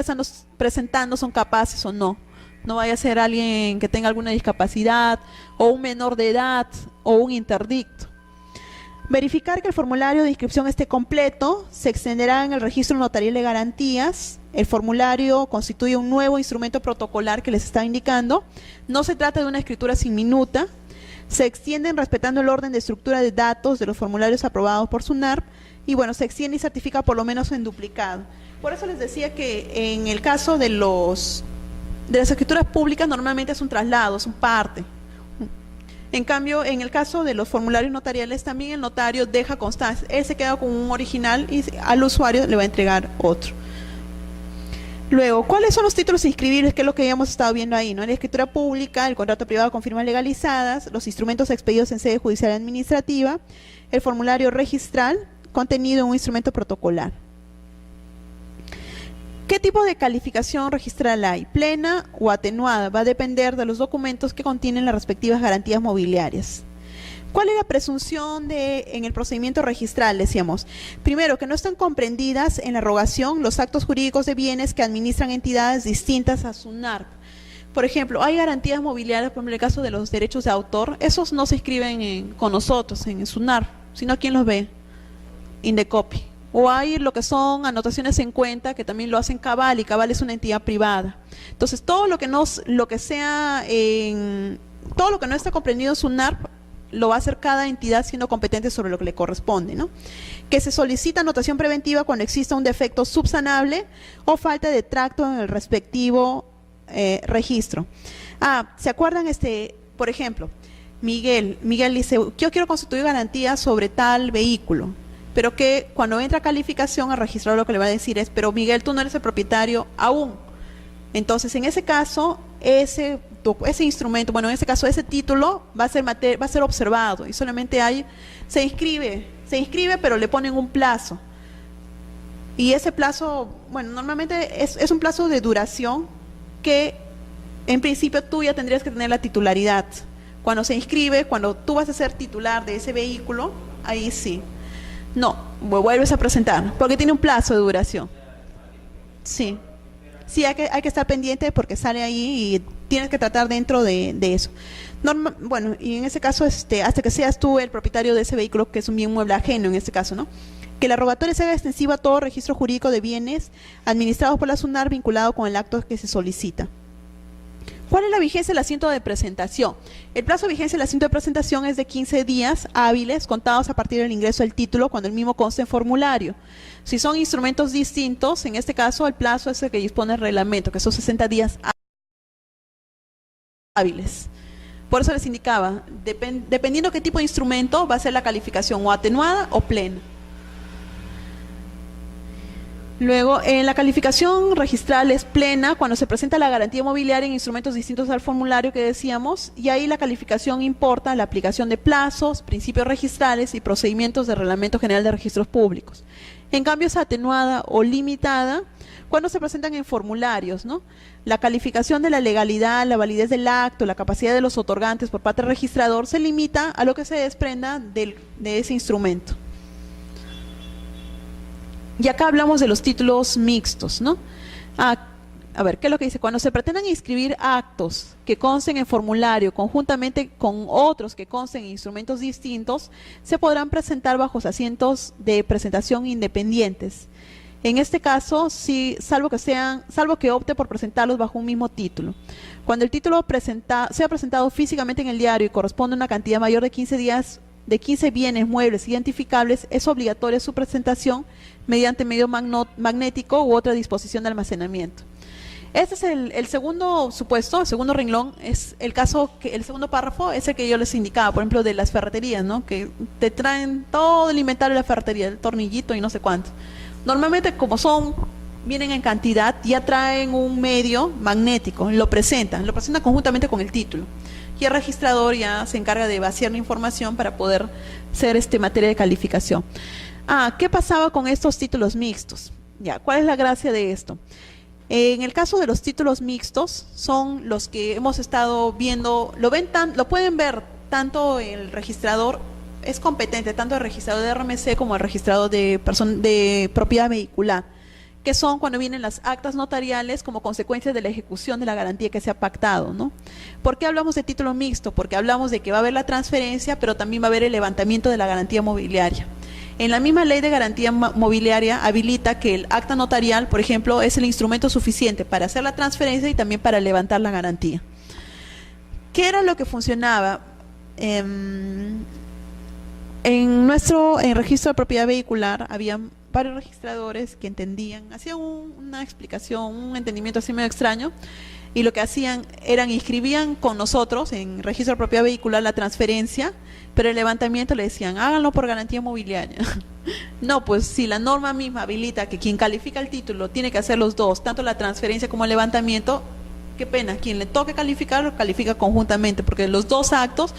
presentando son capaces o no. No vaya a ser alguien que tenga alguna discapacidad o un menor de edad o un interdicto. Verificar que el formulario de inscripción esté completo, se extenderá en el registro notarial de garantías. El formulario constituye un nuevo instrumento protocolar que les está indicando. No se trata de una escritura sin minuta. Se extienden respetando el orden de estructura de datos de los formularios aprobados por SUNARP y bueno, se extiende y certifica por lo menos en duplicado. Por eso les decía que en el caso de las escrituras públicas normalmente es un traslado, es un parte. En cambio, en el caso de los formularios notariales también el notario deja constancia, él se queda con un original y al usuario le va a entregar otro. Luego, ¿cuáles son los títulos inscribibles? Que es lo que habíamos estado viendo ahí, ¿no? La escritura pública, el contrato privado con firmas legalizadas, los instrumentos expedidos en sede judicial administrativa, el formulario registral, contenido en un instrumento protocolar. ¿Qué tipo de calificación registral hay? ¿Plena o atenuada? Va a depender de los documentos que contienen las respectivas garantías mobiliarias. ¿Cuál es la presunción en el procedimiento registral? Decíamos, primero, que no están comprendidas en la rogación los actos jurídicos de bienes que administran entidades distintas a SUNARP. Por ejemplo, hay garantías mobiliarias, por ejemplo, en el caso de los derechos de autor, esos no se inscriben con nosotros, en SUNAR, sino ¿quién los ve? Indecopi. O hay lo que son anotaciones en cuenta, que también lo hacen Cabal, y Cabal es una entidad privada. Entonces, todo lo que no esté comprendido en SUNAR, lo va a hacer cada entidad siendo competente sobre lo que le corresponde, ¿no? Que se solicita anotación preventiva cuando exista un defecto subsanable o falta de tracto en el respectivo registro. ¿Se acuerdan? Por ejemplo, Miguel dice, yo quiero constituir garantía sobre tal vehículo, pero que cuando entra a calificación al registrador lo que le va a decir es, pero Miguel, tú no eres el propietario aún. Entonces, en ese caso, ese instrumento, bueno, en este caso, ese título va a ser observado y solamente se inscribe, pero le ponen un plazo. Y ese plazo, bueno, normalmente es un plazo de duración que en principio tú ya tendrías que tener la titularidad. Cuando se inscribe, cuando tú vas a ser titular de ese vehículo, ahí sí. No, vuelves a presentar, porque tiene un plazo de duración. Sí. Sí, hay que estar pendiente porque sale ahí y tienes que tratar dentro de eso. Bueno, y en ese caso, hasta que seas tú el propietario de ese vehículo, que es un bien mueble ajeno en este caso, ¿no? Que la rogatoria se haga extensiva a todo registro jurídico de bienes administrados por la SUNAR vinculado con el acto que se solicita. ¿Cuál es la vigencia del asiento de presentación? El plazo de vigencia del asiento de presentación es de 15 días hábiles contados a partir del ingreso del título cuando el mismo conste en formulario. Si son instrumentos distintos, en este caso el plazo es el que dispone el reglamento, que son 60 días hábiles. Por eso les indicaba, dependiendo qué tipo de instrumento va a ser la calificación, o atenuada o plena. Luego, en la calificación registral es plena cuando se presenta la garantía mobiliaria en instrumentos distintos al formulario que decíamos, y ahí la calificación importa la aplicación de plazos, principios registrales y procedimientos del Reglamento General de Registros Públicos. En cambio, es atenuada o limitada cuando se presentan en formularios, ¿no? La calificación de la legalidad, la validez del acto, la capacidad de los otorgantes por parte del registrador se limita a lo que se desprenda de ese instrumento. Y acá hablamos de los títulos mixtos, ¿no? A ver, ¿qué es lo que dice? Cuando se pretendan inscribir actos que consten en formulario conjuntamente con otros que consten en instrumentos distintos, se podrán presentar bajo asientos de presentación independientes. En este caso, sí, salvo que opte por presentarlos bajo un mismo título. Cuando el título sea presentado físicamente en el diario y corresponde a una cantidad mayor de 15 bienes muebles identificables, es obligatoria su presentación mediante medio magnético u otra disposición de almacenamiento. Este es el segundo supuesto, el segundo renglón, es el segundo párrafo es el que yo les indicaba, por ejemplo, de las ferreterías, ¿no? Que te traen todo el inventario de la ferretería, el tornillito y no sé cuánto. Normalmente, como vienen en cantidad, ya traen un medio magnético, lo presentan conjuntamente con el título. Y el registrador ya se encarga de vaciar la información para poder ser materia de calificación. ¿Qué pasaba con estos títulos mixtos? ¿Cuál es la gracia de esto? En el caso de los títulos mixtos, son los que hemos estado viendo, lo pueden ver tanto el registrador, es competente, tanto el registrador de RMC como el registrador de propiedad vehicular, que son cuando vienen las actas notariales como consecuencia de la ejecución de la garantía que se ha pactado, ¿no? ¿Por qué hablamos de título mixto? Porque hablamos de que va a haber la transferencia, pero también va a haber el levantamiento de la garantía mobiliaria. En la misma ley de garantía mobiliaria habilita que el acta notarial, por ejemplo, es el instrumento suficiente para hacer la transferencia y también para levantar la garantía. ¿Qué era lo que funcionaba? En registro de propiedad vehicular había varios registradores que entendían, hacían una explicación, un entendimiento así medio extraño, y lo que hacían inscribían con nosotros en registro de propiedad vehicular la transferencia, pero el levantamiento le decían, háganlo por garantía mobiliaria. No, pues si la norma misma habilita que quien califica el título tiene que hacer los dos, tanto la transferencia como el levantamiento, qué pena, quien le toque calificar, lo califica conjuntamente, porque los dos actos,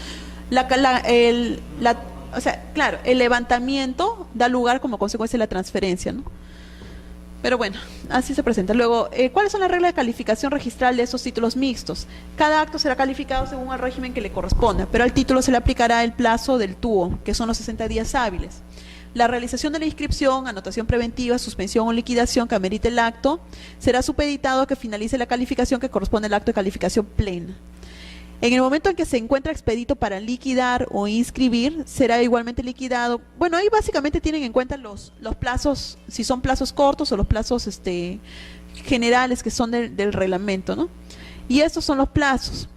o sea, claro, el levantamiento da lugar como consecuencia de la transferencia, ¿no? Pero bueno, así se presenta. Luego, ¿cuáles son las reglas de calificación registral de esos títulos mixtos? Cada acto será calificado según el régimen que le corresponda, pero al título se le aplicará el plazo del TUO, que son los 60 días hábiles. La realización de la inscripción, anotación preventiva, suspensión o liquidación que amerite el acto, será supeditado a que finalice la calificación que corresponde al acto de calificación plena. En el momento en que se encuentra expedito para liquidar o inscribir, será igualmente liquidado. Bueno, ahí básicamente tienen en cuenta los plazos, si son plazos cortos o los plazos generales que son del reglamento, ¿no? Y estos son los plazos.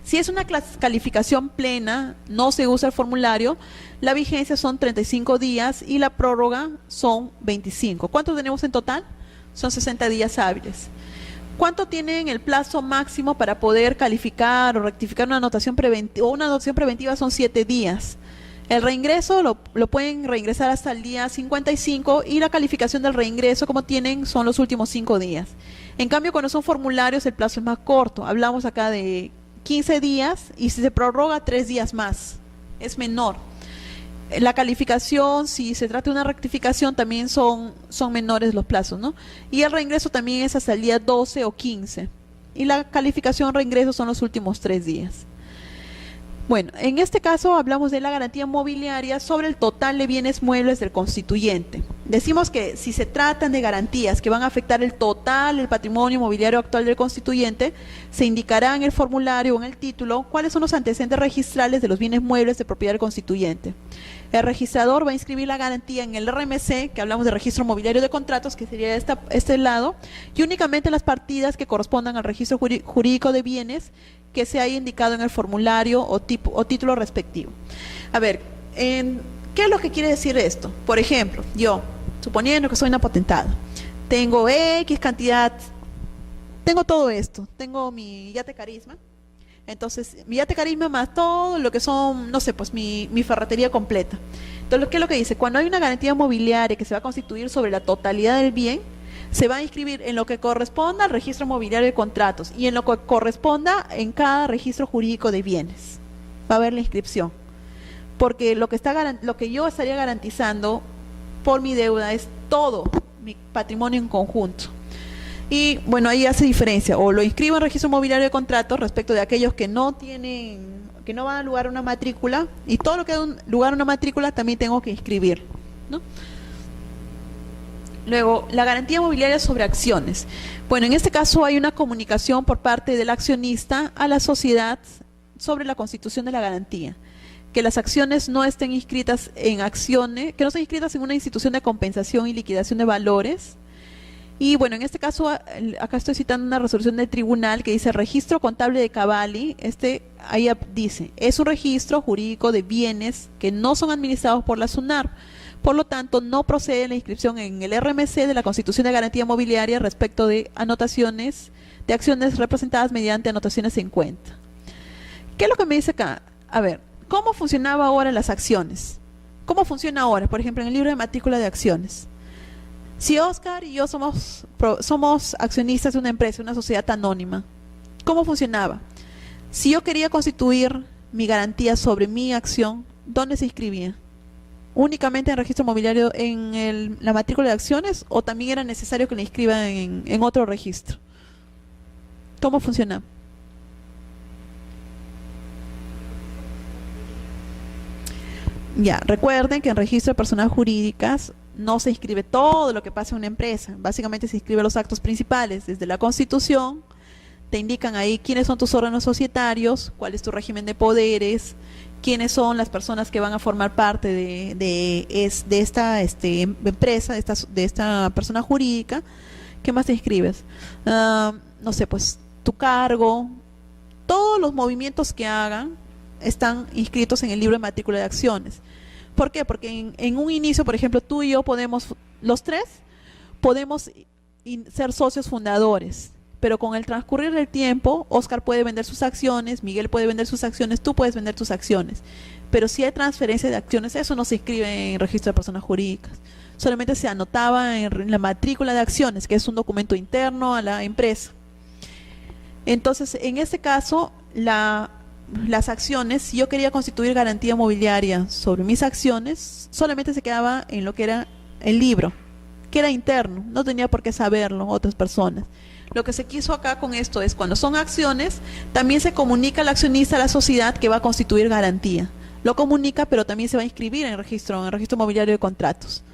Si es una calificación plena, no se usa el formulario, la vigencia son 35 días y la prórroga son 25. ¿Cuánto tenemos en total? Son 60 días hábiles. ¿Cuánto tienen el plazo máximo para poder calificar o rectificar una anotación preventiva? Una anotación preventiva son 7 días. El reingreso lo pueden reingresar hasta el día 55 y la calificación del reingreso, como tienen, son los últimos 5 días. En cambio, cuando son formularios, el plazo es más corto. Hablamos acá de 15 días y si se prorroga 3 días más, es menor. La calificación, si se trata de una rectificación, también son menores los plazos, ¿no? Y el reingreso también es hasta el día 12 o 15. Y la calificación reingreso son los últimos 3 días. Bueno, en este caso hablamos de la garantía mobiliaria sobre el total de bienes muebles del constituyente. Decimos que si se tratan de garantías que van a afectar el total del patrimonio mobiliario actual del constituyente, se indicará en el formulario o en el título cuáles son los antecedentes registrales de los bienes muebles de propiedad del constituyente. El registrador va a inscribir la garantía en el RMC, que hablamos de registro mobiliario de contratos, que sería este lado, y únicamente las partidas que correspondan al registro jurídico de bienes que se haya indicado en el formulario o título respectivo. A ver, ¿qué es lo que quiere decir esto? Por ejemplo, yo, suponiendo que soy una potentada, tengo X cantidad, tengo todo esto, tengo mi yate Carisma, entonces mi yate Carisma más todo lo que son, no sé, pues mi ferretería completa. Entonces, ¿qué es lo que dice? Cuando hay una garantía mobiliaria que se va a constituir sobre la totalidad del bien, se va a inscribir en lo que corresponda al registro mobiliario de contratos y en lo que corresponda en cada registro jurídico de bienes. Va a haber la inscripción. Porque lo que yo estaría garantizando por mi deuda es todo mi patrimonio en conjunto. Y bueno, ahí hace diferencia. O lo inscribo en registro mobiliario de contratos respecto de aquellos que no van a lugar a una matrícula, y todo lo que da lugar a una matrícula también tengo que inscribir, ¿no? Luego, la garantía mobiliaria sobre acciones. Bueno, en este caso hay una comunicación por parte del accionista a la sociedad sobre la constitución de la garantía. Que las acciones no estén inscritas en acciones, que no estén inscritas en una institución de compensación y liquidación de valores. Y bueno, en este caso, acá estoy citando una resolución del tribunal que dice registro contable de Cavalli. Ahí dice, es un registro jurídico de bienes que no son administrados por la SUNAR. Por lo tanto, no procede la inscripción en el RMC de la Constitución de Garantía Mobiliaria respecto de anotaciones de acciones representadas mediante anotaciones en cuenta. ¿Qué es lo que me dice acá? A ver, ¿cómo funcionaba ahora las acciones? ¿Cómo funciona ahora? Por ejemplo, en el libro de matrícula de acciones. Si Oscar y yo somos accionistas de una empresa, una sociedad anónima, ¿cómo funcionaba? Si yo quería constituir mi garantía sobre mi acción, ¿dónde se inscribía? ¿Únicamente en el registro mobiliario en la matrícula de acciones o también era necesario que la inscriban en otro registro? ¿Cómo funciona? Ya, recuerden que en registro de personas jurídicas no se inscribe todo lo que pasa en una empresa. Básicamente se inscriben los actos principales desde la Constitución. Te indican ahí quiénes son tus órganos societarios, cuál es tu régimen de poderes, quiénes son las personas que van a formar parte de esta empresa, de esta persona jurídica. ¿Qué más te inscribes? No sé, pues tu cargo, todos los movimientos que hagan están inscritos en el libro de matrícula de acciones. ¿Por qué? Porque en un inicio, por ejemplo, tú y yo los tres podemos ser socios fundadores, pero con el transcurrir del tiempo, Oscar puede vender sus acciones, Miguel puede vender sus acciones, tú puedes vender tus acciones. Pero si hay transferencia de acciones, eso no se inscribe en el registro de personas jurídicas. Solamente se anotaba en la matrícula de acciones, que es un documento interno a la empresa. Entonces, en este caso, las acciones, si yo quería constituir garantía mobiliaria sobre mis acciones, solamente se quedaba en lo que era el libro, que era interno, no tenía por qué saberlo otras personas. Lo que se quiso acá con esto es, cuando son acciones, también se comunica al accionista, a la sociedad, que va a constituir garantía. lo comunica, pero también se va a inscribir en el registro mobiliario de contratos,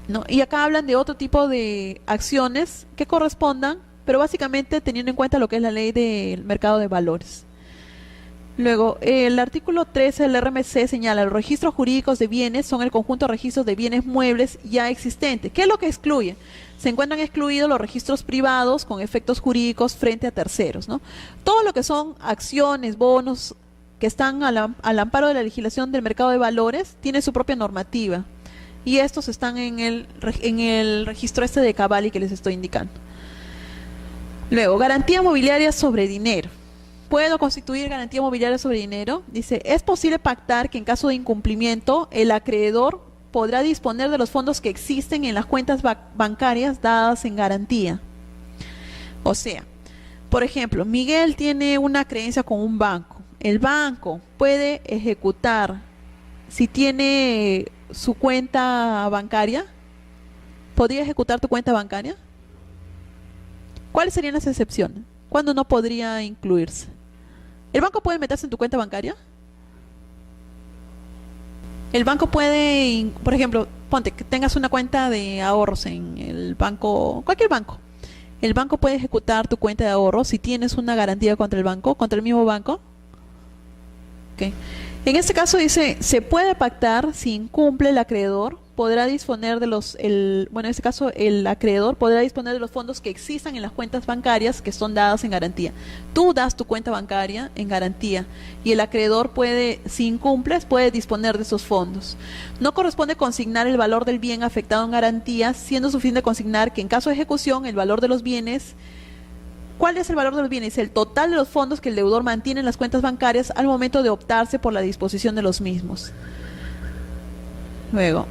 ¿no? Y acá hablan de otro tipo de acciones que correspondan, pero básicamente teniendo en cuenta lo que es la ley del mercado de valores. Luego, el artículo 13 del RMC señala: los registros jurídicos de bienes son el conjunto de registros de bienes muebles ya existentes. ¿Qué es lo que excluye? Se encuentran excluidos los registros privados con efectos jurídicos frente a terceros, ¿no? Todo lo que son acciones, bonos, que están al amparo de la legislación del mercado de valores, tiene su propia normativa. Y estos están en el registro este de Cavalli que les estoy indicando. Luego, garantía mobiliaria sobre dinero. ¿Puedo constituir garantía mobiliaria sobre dinero? Dice, es posible pactar que en caso de incumplimiento, el acreedor podrá disponer de los fondos que existen en las cuentas bancarias dadas en garantía. O sea, por ejemplo, Miguel tiene una creencia con un banco. El banco puede ejecutar, si tiene su cuenta bancaria, ¿podría ejecutar tu cuenta bancaria? ¿Cuáles serían las excepciones? ¿Cuándo no podría incluirse? ¿El banco puede meterse en tu cuenta bancaria? El banco puede, por ejemplo, ponte que tengas una cuenta de ahorros en el banco, cualquier banco. El banco puede ejecutar tu cuenta de ahorros si tienes una garantía contra el banco, contra el mismo banco. Okay. En este caso dice, se puede pactar si incumple el acreedor, podrá disponer de en este caso el acreedor podrá disponer de los fondos que existan en las cuentas bancarias que son dadas en garantía. Tú das tu cuenta bancaria en garantía y el acreedor puede, si incumples, puede disponer de esos fondos. No corresponde consignar el valor del bien afectado en garantía, siendo suficiente consignar que en caso de ejecución el valor de los bienes. ¿Cuál es el valor de los bienes? El total de los fondos que el deudor mantiene en las cuentas bancarias al momento de optarse por la disposición de los mismos. Luego,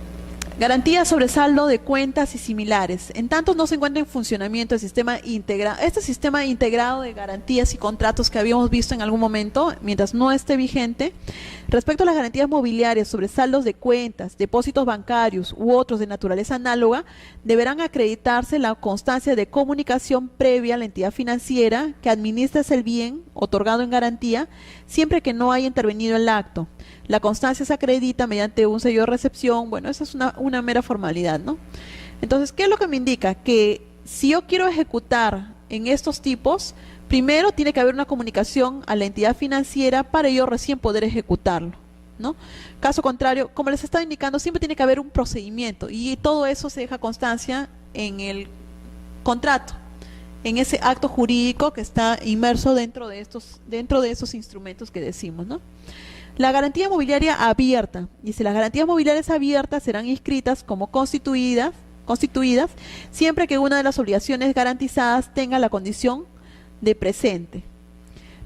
garantía sobre saldo de cuentas y similares. En tanto no se encuentra en funcionamiento el sistema integrado. Este sistema integrado de garantías y contratos que habíamos visto en algún momento, mientras no esté vigente, respecto a las garantías mobiliarias sobre saldos de cuentas, depósitos bancarios u otros de naturaleza análoga, deberán acreditarse la constancia de comunicación previa a la entidad financiera que administra el bien otorgado en garantía, siempre que no haya intervenido el acto. La constancia se acredita mediante un sello de recepción. Bueno, esa es una mera formalidad, ¿no? Entonces, ¿qué es lo que me indica? Que si yo quiero ejecutar en estos tipos, primero tiene que haber una comunicación a la entidad financiera para yo recién poder ejecutarlo, ¿no? Caso contrario, como les estaba indicando, siempre tiene que haber un procedimiento y todo eso se deja constancia en el contrato, en ese acto jurídico que está inmerso dentro de esos instrumentos que decimos, ¿no? La garantía mobiliaria abierta. Dice, las garantías mobiliarias abiertas serán inscritas como constituidas siempre que una de las obligaciones garantizadas tenga la condición de presente.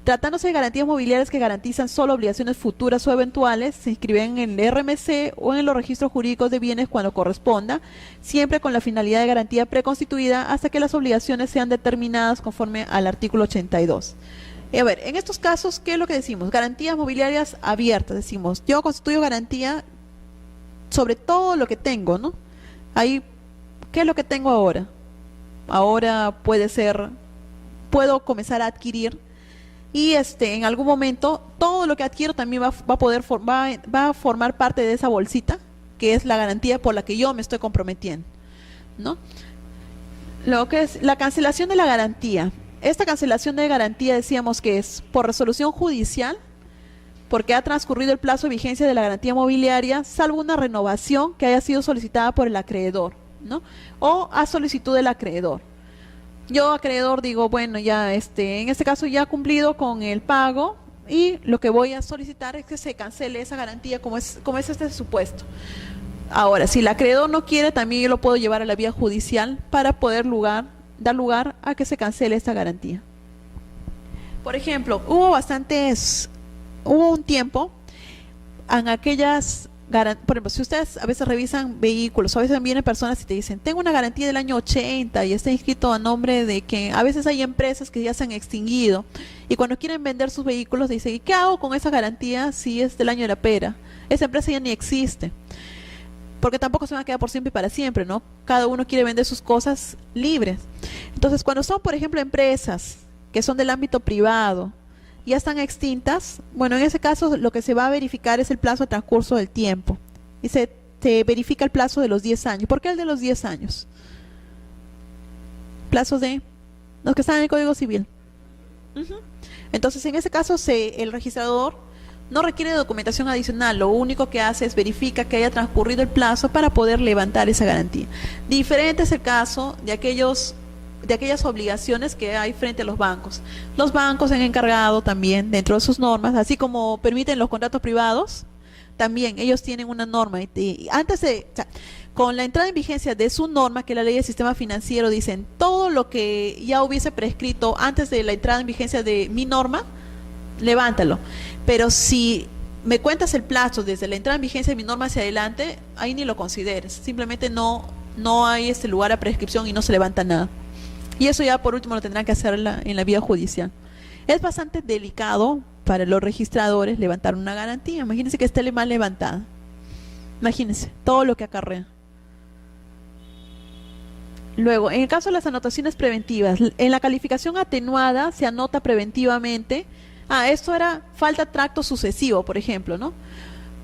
Tratándose de garantías mobiliarias que garantizan solo obligaciones futuras o eventuales, se inscriben en el RMC o en los registros jurídicos de bienes cuando corresponda, siempre con la finalidad de garantía preconstituida hasta que las obligaciones sean determinadas conforme al artículo 82. A ver, en estos casos, ¿qué es lo que decimos? Garantías mobiliarias abiertas. Decimos, yo constituyo garantía sobre todo lo que tengo, ¿no? Ahí, ¿qué es lo que tengo ahora? Ahora puedo comenzar a adquirir y en algún momento todo lo que adquiero también va a formar parte de esa bolsita, que es la garantía por la que yo me estoy comprometiendo, ¿no? Lo que es la cancelación de la garantía. Esta cancelación de garantía decíamos que es por resolución judicial, porque ha transcurrido el plazo de vigencia de la garantía mobiliaria, salvo una renovación que haya sido solicitada por el acreedor, ¿no? O a solicitud del acreedor. Yo, acreedor, digo, bueno, ya en este caso ya ha cumplido con el pago y lo que voy a solicitar es que se cancele esa garantía como es este supuesto. Ahora, si el acreedor no quiere, también yo lo puedo llevar a la vía judicial para poder dar lugar a que se cancele esta garantía. Por ejemplo, hubo un tiempo en aquellas, por ejemplo, si ustedes a veces revisan vehículos, a veces vienen personas y te dicen, tengo una garantía del año 80 y está inscrito a nombre de que a veces hay empresas que ya se han extinguido y cuando quieren vender sus vehículos dicen, ¿y qué hago con esa garantía si es del año de la pera? Esa empresa ya ni existe. Porque tampoco se van a quedar por siempre y para siempre, ¿no? Cada uno quiere vender sus cosas libres. Entonces, cuando son, por ejemplo, empresas que son del ámbito privado ya están extintas, bueno, en ese caso lo que se va a verificar es el plazo de transcurso del tiempo. Y se verifica el plazo de los 10 años. ¿Por qué el de los 10 años? Plazo de los que están en el Código Civil. Entonces, en ese caso, el registrador no requiere documentación adicional. Lo único que hace es verifica que haya transcurrido el plazo para poder levantar esa garantía. Diferente es el caso de aquellas obligaciones que hay frente a los bancos. Los bancos se han encargado también, dentro de sus normas, así como permiten los contratos privados, también ellos tienen una norma. Con la entrada en vigencia de su norma, que es la ley del sistema financiero, dicen todo lo que ya hubiese prescrito antes de la entrada en vigencia de mi norma, levántalo. Pero si me cuentas el plazo desde la entrada en vigencia de mi norma hacia adelante, ahí ni lo consideres. Simplemente no hay lugar a prescripción y no se levanta nada. Y eso ya por último lo tendrán que hacer en la vía judicial. Es bastante delicado para los registradores levantar una garantía. Imagínense que esté mal levantada. Imagínense todo lo que acarrea. Luego, en el caso de las anotaciones preventivas, en la calificación atenuada se anota preventivamente, esto era falta tracto sucesivo, por ejemplo, ¿no?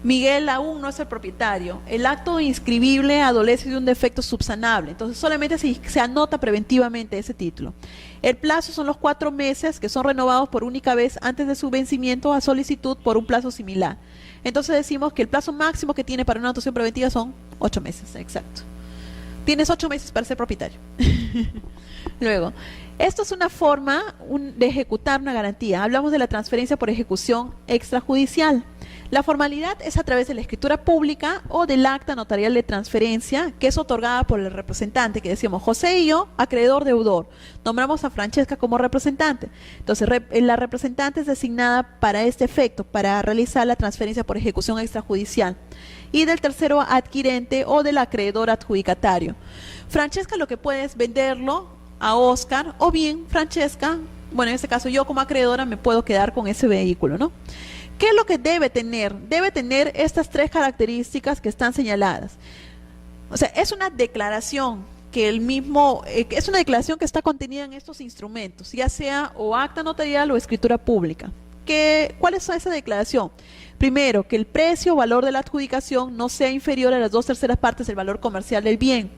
Miguel aún no es el propietario. El acto inscribible adolece de un defecto subsanable. Entonces solamente se anota preventivamente ese título. El plazo son los 4 meses que son renovados por única vez antes de su vencimiento a solicitud por un plazo similar. Entonces decimos que el plazo máximo que tiene para una anotación preventiva son 8 meses, exacto. Tienes 8 meses para ser propietario. Luego, esto es una forma de ejecutar una garantía. Hablamos de la transferencia por ejecución extrajudicial. La formalidad es a través de la escritura pública o del acta notarial de transferencia que es otorgada por el representante, que decíamos José y yo, acreedor deudor. Nombramos a Francesca como representante. Entonces, la representante es designada para este efecto, para realizar la transferencia por ejecución extrajudicial. Y del tercero adquirente o del acreedor adjudicatario. Francesca lo que puede es venderlo a Oscar, o bien Francesca, bueno, en este caso yo como acreedora me puedo quedar con ese vehículo, ¿no? ¿Qué es lo que debe tener? Debe tener estas 3 características que están señaladas. O sea, es una declaración que es una declaración que está contenida en estos instrumentos, ya sea o acta notarial o escritura pública. ¿Cuál es esa declaración? Primero, que el precio o valor de la adjudicación no sea inferior a las 2/3 partes del valor comercial del bien.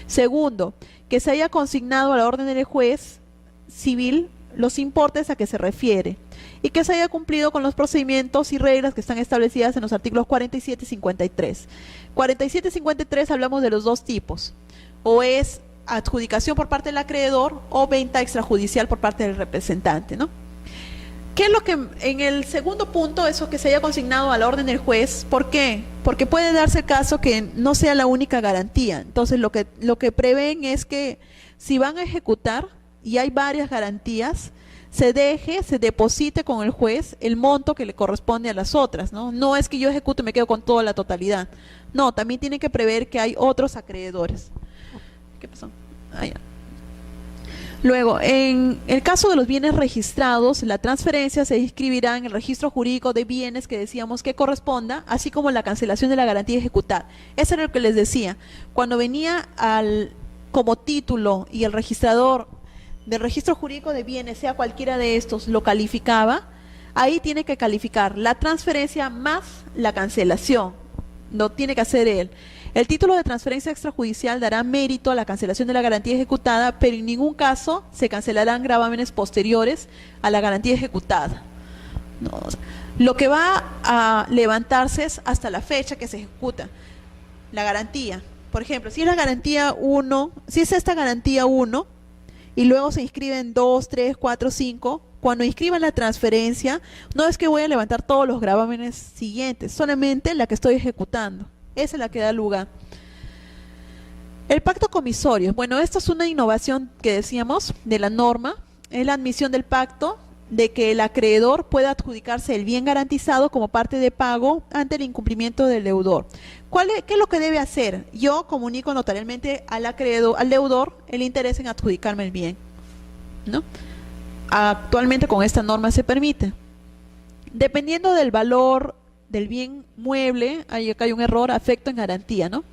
Segundo, que se haya consignado a la orden del juez civil los importes a que se refiere y que se haya cumplido con los procedimientos y reglas que están establecidas en los artículos 47 y 53. 47 y 53 hablamos de los 2 tipos, o es adjudicación por parte del acreedor o venta extrajudicial por parte del representante, ¿no? ¿Qué es lo que en el segundo punto, eso que se haya consignado a la orden del juez? ¿Por qué? Porque puede darse el caso que no sea la única garantía. Entonces lo que prevén es que si van a ejecutar y hay varias garantías, se deposite con el juez el monto que le corresponde a las otras, ¿no? No es que yo ejecute y me quedo con toda la totalidad. No, también tiene que prever que hay otros acreedores. ¿Qué pasó? Ya. Luego, en el caso de los bienes registrados, la transferencia se inscribirá en el registro jurídico de bienes que decíamos que corresponda, así como la cancelación de la garantía ejecutada. Eso era lo que les decía. Cuando venía como título y el registrador del registro jurídico de bienes, sea cualquiera de estos, lo calificaba, ahí tiene que calificar la transferencia más la cancelación. No tiene que hacer él. El título de transferencia extrajudicial dará mérito a la cancelación de la garantía ejecutada, pero en ningún caso se cancelarán gravámenes posteriores a la garantía ejecutada. No, lo que va a levantarse es hasta la fecha que se ejecuta la garantía. Por ejemplo, si es la garantía 1, si es esta garantía 1 y luego se inscriben 2, 3, 4, 5, cuando inscriban la transferencia, no es que voy a levantar todos los gravámenes siguientes, solamente la que estoy ejecutando. Esa es la que da lugar. El pacto comisorio. Bueno, esta es una innovación que decíamos de la norma. Es la admisión del pacto de que el acreedor pueda adjudicarse el bien garantizado como parte de pago ante el incumplimiento del deudor. ¿Qué es lo que debe hacer? Yo comunico notarialmente al deudor el interés en adjudicarme el bien, ¿no? Actualmente con esta norma se permite. Dependiendo del valor del bien mueble, acá hay un error, afecto en garantía, ¿no?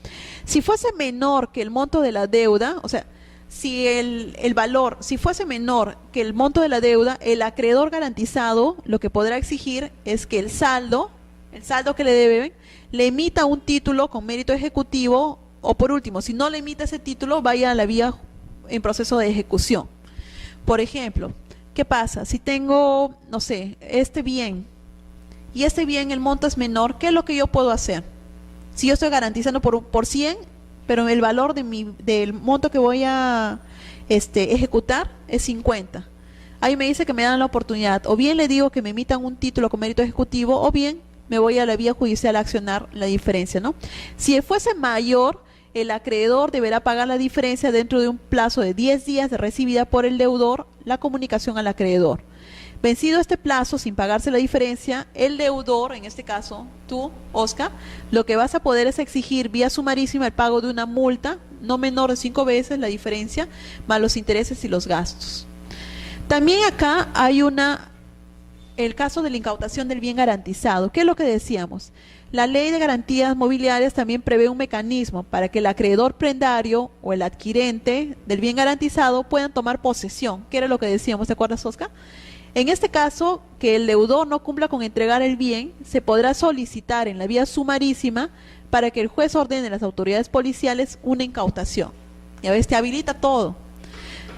Si fuese menor que el monto de la deuda, o sea, si el valor, si fuese menor que el monto de la deuda, el acreedor garantizado lo que podrá exigir es que el saldo que le deben, le emita un título con mérito ejecutivo, o por último, si no le emite ese título, vaya a la vía en proceso de ejecución. Por ejemplo, ¿qué pasa? Si tengo, no sé, este bien, y este bien el monto es menor, ¿qué es lo que yo puedo hacer? Si yo estoy garantizando por 100, pero el valor del monto que voy a ejecutar es 50. Ahí me dice que me dan la oportunidad, o bien le digo que me emitan un título con mérito ejecutivo, o bien me voy a la vía judicial a accionar la diferencia, ¿no? Si fuese mayor, el acreedor deberá pagar la diferencia dentro de un plazo de 10 días de recibida por el deudor la comunicación al acreedor. Vencido este plazo sin pagarse la diferencia, el deudor, en este caso tú, Oscar, lo que vas a poder es exigir vía sumarísima el pago de una multa no menor de 5 veces la diferencia, más los intereses y los gastos. También acá hay el caso de la incautación del bien garantizado. ¿Qué es lo que decíamos? La ley de garantías mobiliarias también prevé un mecanismo para que el acreedor prendario o el adquirente del bien garantizado puedan tomar posesión. ¿Qué era lo que decíamos? ¿Te acuerdas, Oscar? En este caso, que el deudor no cumpla con entregar el bien, se podrá solicitar en la vía sumarísima para que el juez ordene a las autoridades policiales una incautación. Ya ves, te habilita todo.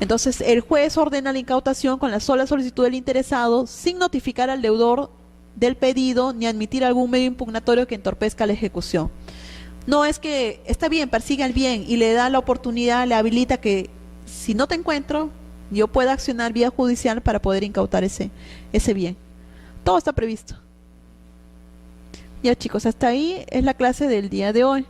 Entonces, el juez ordena la incautación con la sola solicitud del interesado, sin notificar al deudor del pedido ni admitir algún medio impugnatorio que entorpezca la ejecución. No es que está bien, persiga el bien y le da la oportunidad, le habilita que si no te encuentro, yo pueda accionar vía judicial para poder incautar ese bien. Todo está previsto. Ya chicos, hasta ahí es la clase del día de hoy.